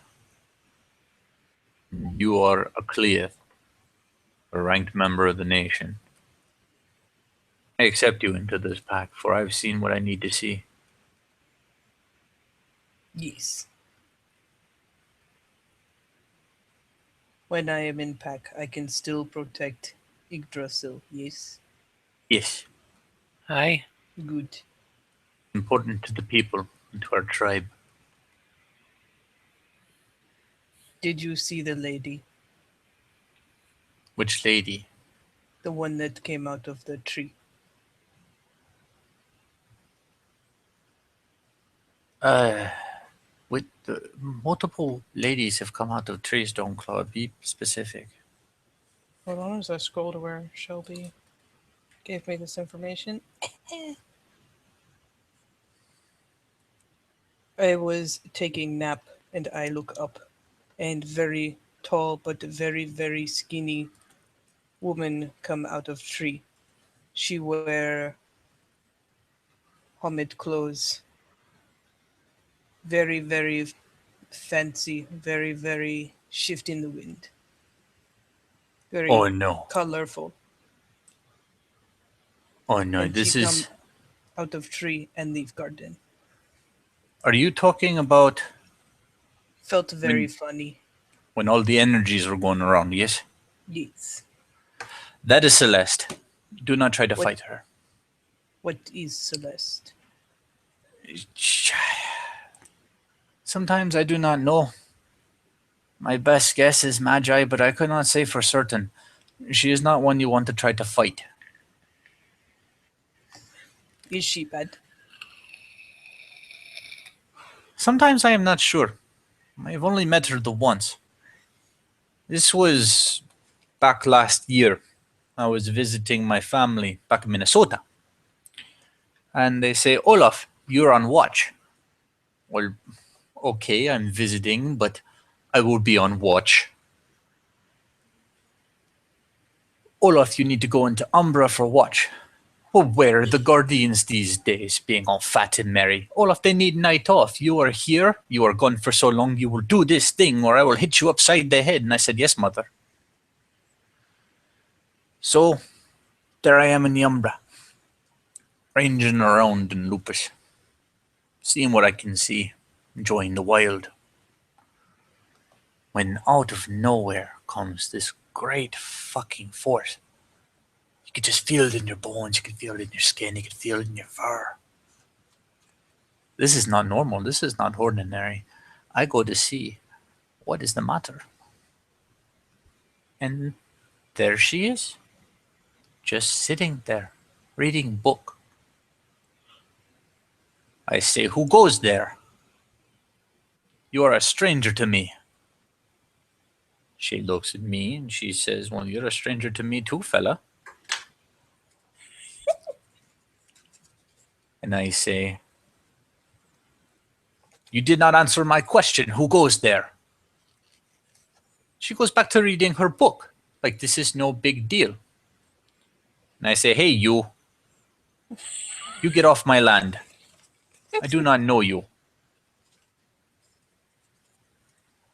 you are a Cleith, a ranked member of the nation. I accept you into this pack, for I've seen what I need to see. Yes. When I am in pack, I can still protect Yggdrasil. Yes. Yes, Aye. Good. important to the people and to our tribe. Did you see the lady? Which lady? The one that came out of the tree. With the multiple ladies have come out of trees, Stoneclaw. Be specific. Hold on, as I scroll to where Shelby gave me this information. I was taking nap and I look up and very tall but very, very skinny woman come out of tree. She wear Homid clothes. Very, very fancy, very, very shift in the wind. Very Oh no. colorful. Oh no, And this she is. come out of tree and leave garden. Are you talking about Felt very When- funny. when all the energies were going around? Yes? Yes. That is Celeste. Do not try to What- fight her. What is Celeste? Sometimes I do not know. My best guess is Magi, but I could not say for certain. She is not one you want to try to fight. Is she bad? Sometimes I am not sure. I have only met her the once. This was back last year. I was visiting my family back in Minnesota. And they say, Olaf, you're on watch. Well, Okay, I'm visiting, but I will be on watch. Olaf, you need to go into Umbra for watch. Well, where are the Guardians these days, being all fat and merry? Olaf, they need night off. You are here. You are gone for so long. You will do this thing, or I will hit you upside the head. And I said, yes, mother. So, there I am in the Umbra, ranging around in Lupus, seeing what I can see, enjoying the wild. When out of nowhere comes this great fucking force. You could just feel it in your bones, you could feel it in your skin, you could feel it in your fur. This is not normal, this is not ordinary. I go to see what is the matter. And there she is, just sitting there, reading book. I say, who goes there? You are a stranger to me. She looks at me and she says, well, you're a stranger to me too, fella. And I say, you did not answer my question. Who goes there? She goes back to reading her book, like this is no big deal. And I say, hey, you get off my land. I do not know you.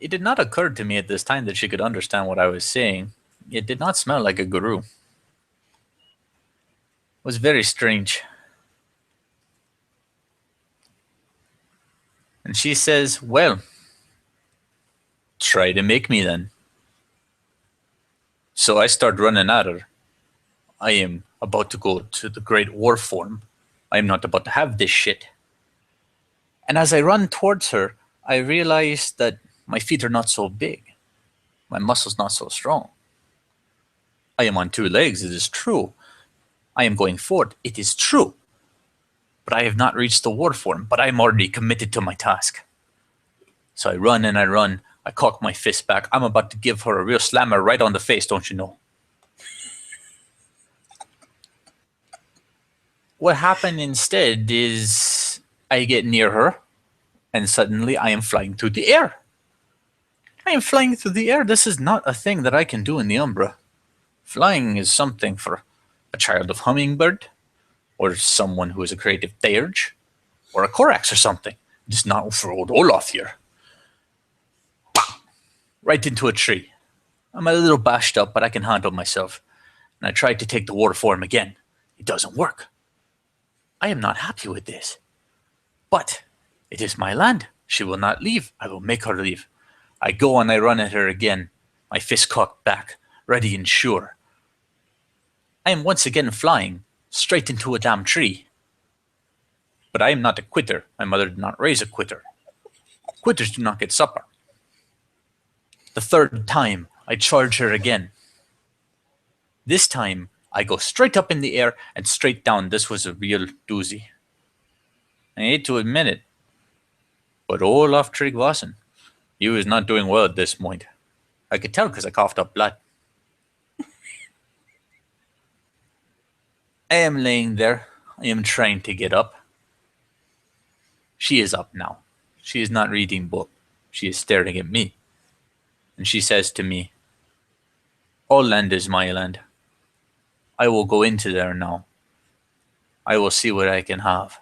It did not occur to me at this time that she could understand what I was saying. It did not smell like a guru. It was very strange. And she says, well, try to make me then. So I start running at her. I am about to go to the Great War Form. I am not about to have this shit. And as I run towards her, I realize that my feet are not so big. My muscles not so strong. I am on two legs, it is true. I am going forward, it is true. But I have not reached the war form, but I am already committed to my task. So I run and I run. I cock my fist back. I'm about to give her a real slammer right on the face, don't you know? What happened instead is I get near her, and suddenly I am flying through the air. I am flying through the air. This is not a thing that I can do in the Umbra. Flying is something for a child of hummingbird, or someone who is a creative theurge, or a Korax or something. Just not for old Olaf here. Bah! Right into a tree. I'm a little bashed up, but I can handle myself. And I tried to take the war form again. It doesn't work. I am not happy with this. But it is my land. She will not leave. I will make her leave. I go and I run at her again, my fist cocked back, ready and sure. I am once again flying, straight into a damn tree. But I am not a quitter. My mother did not raise a quitter. Quitters do not get supper. The third time, I charge her again. This time, I go straight up in the air and straight down. This was a real doozy. I hate to admit it, but Olaf Tryggvason, he was not doing well at this point. I could tell because I coughed up blood. I am laying there. I am trying to get up. She is up now. She is not reading book. She is staring at me. And she says to me, all land is my land. I will go into there now. I will see what I can have.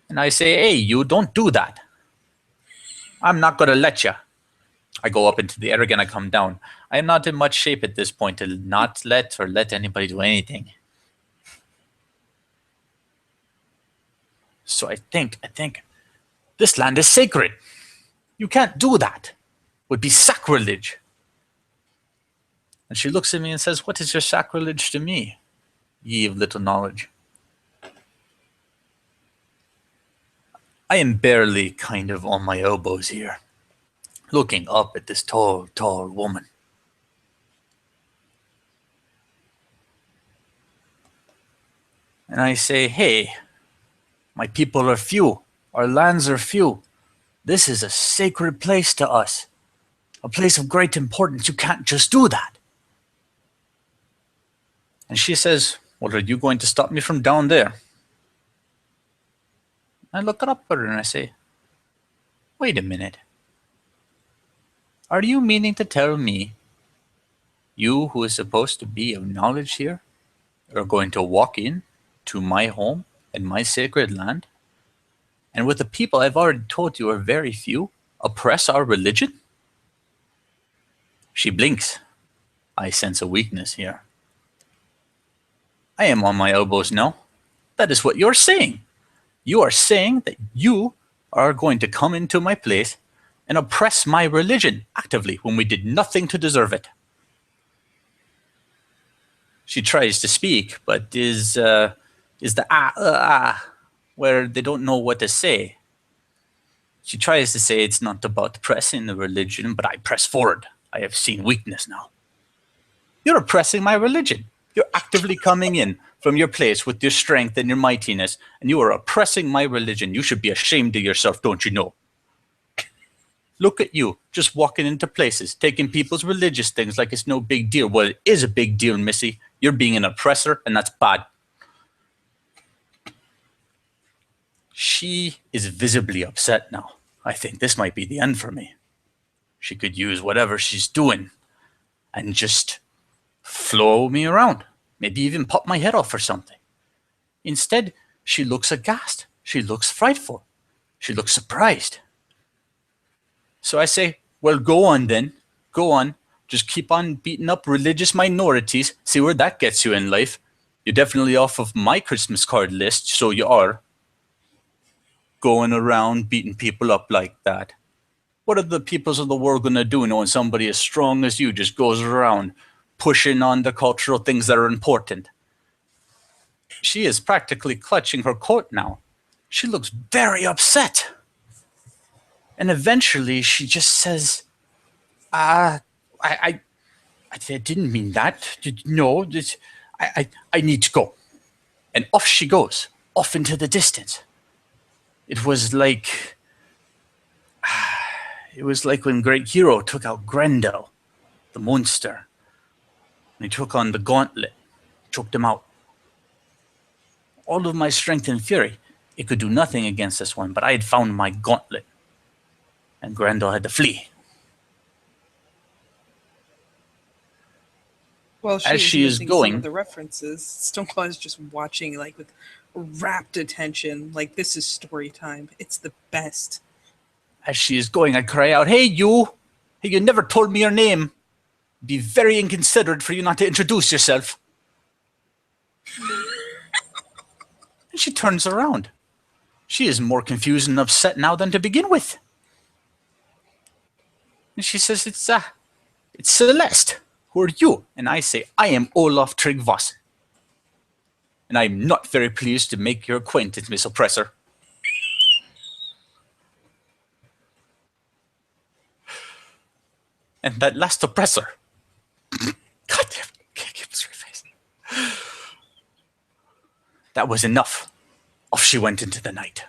And I say, hey, you don't do that. I'm not going to let you. I go up into the air again, I come down. I am not in much shape at this point to not let or let anybody do anything. So I think, this land is sacred. You can't do that. It would be sacrilege. And she looks at me and says, what is your sacrilege to me, ye of little knowledge? I am barely kind of on my elbows here, looking up at this tall, tall woman. And I say, hey, my people are few. Our lands are few. This is a sacred place to us. A place of great importance. You can't just do that. And she says, well, are you going to stop me from down there? I look up at her and I say, Wait a minute. Are you meaning to tell me you, who is supposed to be of knowledge here, are going to walk in to my home and my sacred land, and with the people I've already told you are very few, oppress our religion? She blinks. I sense a weakness here. I am on my elbows now. That is what you're saying. You are saying that you are going to come into my place and oppress my religion actively when we did nothing to deserve it. She tries to speak, but is the where they don't know what to say. She tries to say it's not about pressing the religion, but I press forward. I have seen weakness now. You're oppressing my religion. You're actively coming in from your place with your strength and your mightiness, and you are oppressing my religion. You should be ashamed of yourself, don't you know? Look at you, just walking into places, taking people's religious things like it's no big deal. Well, it is a big deal, Missy. You're being an oppressor, and that's bad. She is visibly upset now. I think this might be the end for me. She could use whatever she's doing and just flow me around. Maybe even pop my head off or something. Instead, she looks aghast. She looks frightful. She looks surprised. So I say, well, go on then. Go on. Just keep on beating up religious minorities. See where that gets you in life. You're definitely off of my Christmas card list, so you are. Going around beating people up like that. What are the peoples of the world going to do knowing somebody as strong as you just goes around pushing on the cultural things that are important? She is practically clutching her coat now. She looks very upset. And eventually she just says, I didn't mean that. No, I need to go. And off she goes, off into the distance. It was like when Great Hero took out Grendel, the monster. And he took on the gauntlet, choked him out. All of my strength and fury, it could do nothing against this one, but I had found my gauntlet. And Grendel had to flee. Well, As she is missing going- some of the references. Stoneclaw is just watching, like, with rapt attention. Like, this is story time. It's the best. As she is going, I cry out, hey, you! Hey, you never told me your name. It'd be very inconsiderate for you not to introduce yourself. And she turns around. She is more confused and upset now than to begin with. And she says, it's Celeste. Who are you? And I say, I am Olaf Tryggvason. And I am not very pleased to make your acquaintance, Miss Oppressor. And that last oppressor. God damn it. Can't keep a straight face. That was enough. Off she went into the night.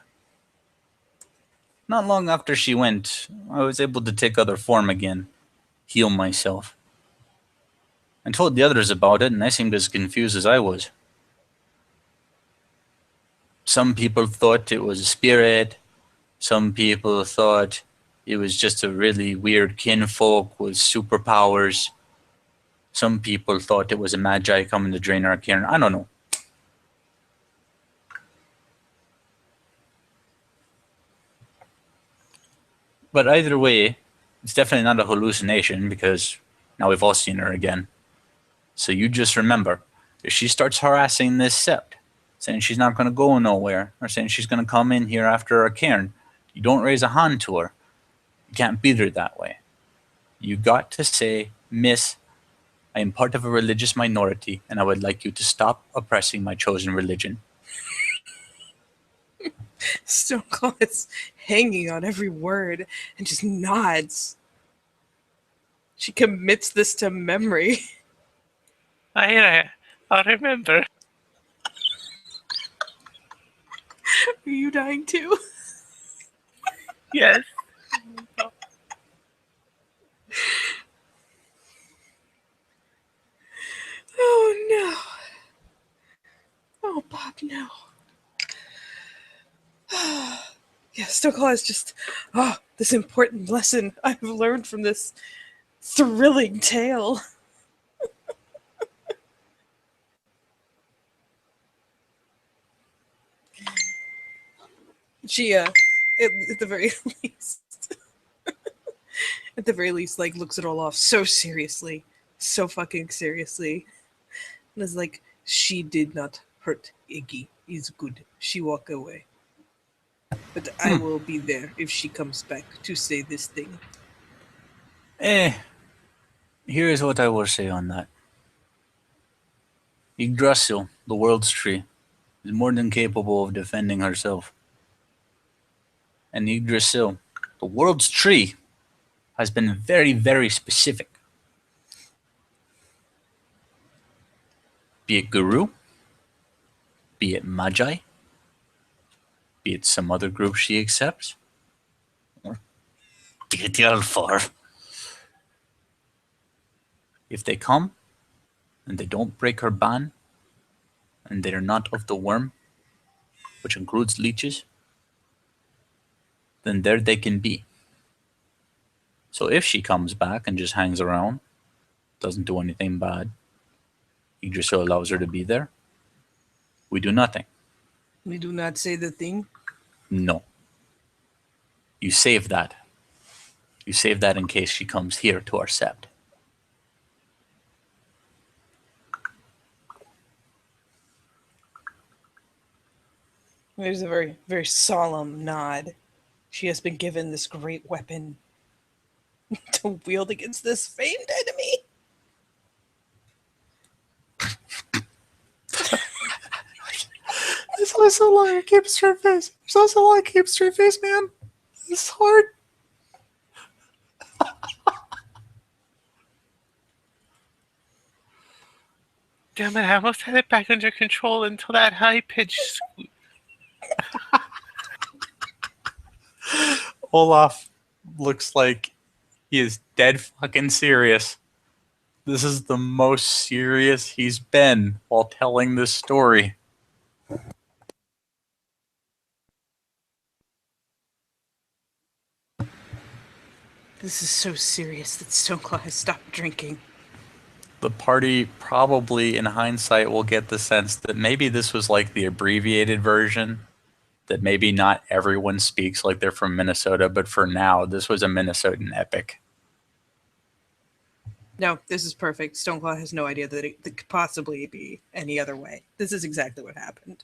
Not long after she went, I was able to take other form again, heal myself. I told the others about it, and they seemed as confused as I was. Some people thought it was a spirit. Some people thought it was just a really weird kinfolk with superpowers. Some people thought it was a magi coming to drain our cairn. I don't know. But either way, it's definitely not a hallucination because now we've all seen her again. So you just remember, if she starts harassing this sept, saying she's not going to go nowhere, or saying she's going to come in here after our cairn, you don't raise a hand to her. You can't beat her that way. You got to say, Miss, I am part of a religious minority, and I would like you to stop oppressing my chosen religion. Stoneclaw is hanging on every word and just nods. She commits this to memory. I'll remember. Are you dying too? Yes. Oh no. Oh, Bob, no. Yeah, Stoneclaw is just, this important lesson I've learned from this thrilling tale. She, at the very least, at the very least, like, looks it all off so seriously, so fucking seriously, and is like, she did not hurt Iggy. Is good. She walk away. But I will be there if she comes back to say this thing. Here is what I will say on that. Yggdrasil, the world's tree, is more than capable of defending herself. And Yggdrasil, the world's tree, has been very, very specific. Be it Guru, be it Magi, be it some other group she accepts, or be it the Alfar. If they come, and they don't break her ban, and they are not of the worm, which includes leeches, then there they can be. So if she comes back and just hangs around, doesn't do anything bad, Yggdrasil allows her to be there, we do nothing. We do not say the thing. No. You save that. You save that in case she comes here to our sept. There's a very, very solemn nod. She has been given this great weapon to wield against this famed enemy. There's only so long I keep a straight face. There's only so long I keep a straight face, man. It's hard. Damn it, I almost had it back under control until that high pitched. Olaf looks like he is dead fucking serious. This is the most serious he's been while telling this story. This is so serious that Stoneclaw has stopped drinking. The party probably, in hindsight, will get the sense that maybe this was like the abbreviated version, that maybe not everyone speaks like they're from Minnesota, but for now, this was a Minnesotan epic. No, this is perfect. Stoneclaw has no idea that it could possibly be any other way. This is exactly what happened.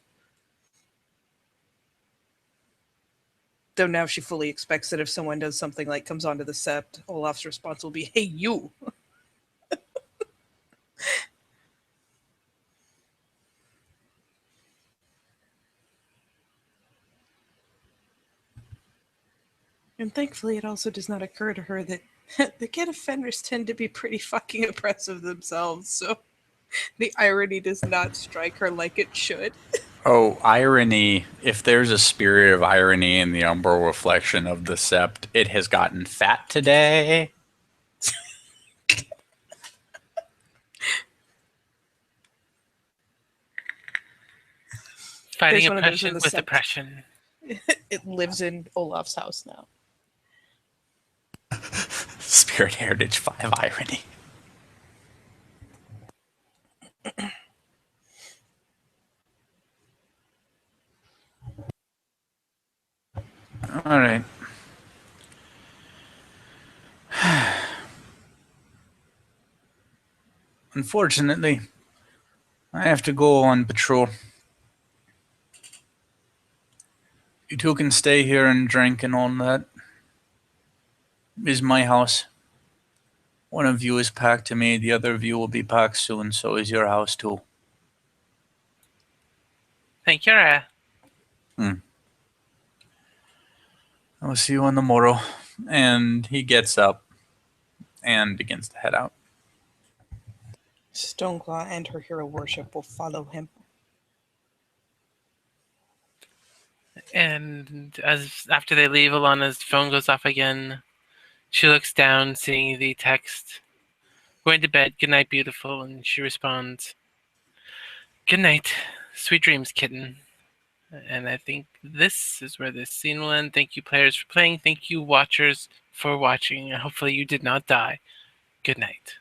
Though now she fully expects that if someone does something like comes onto the sept, Olaf's response will be, "Hey, you!" And thankfully, it also does not occur to her that the kid offenders tend to be pretty fucking oppressive themselves, so the irony does not strike her like it should. Oh, irony. If there's a spirit of irony in the umbral reflection of the sept, it has gotten fat today. Fighting There's one of those in oppression the with sept. oppression. It lives in Olaf's house now. Spirit Heritage 5 irony. All right. Unfortunately, I have to go on patrol. You two can stay here and drink and all that. This is my house. One of you is packed to me, the other of you will be packed soon, so is your house too. Thank you. I will see you on the morrow. And he gets up and begins to head out. Stoneclaw and her hero worship will follow him. And as after they leave, Alana's phone goes off again. She looks down, seeing the text. Going to bed. Good night, beautiful. And she responds, "Good night. Sweet dreams, kitten." And I think this is where this scene will end. Thank you, players, for playing. Thank you, watchers, for watching. And hopefully you did not die. Good night.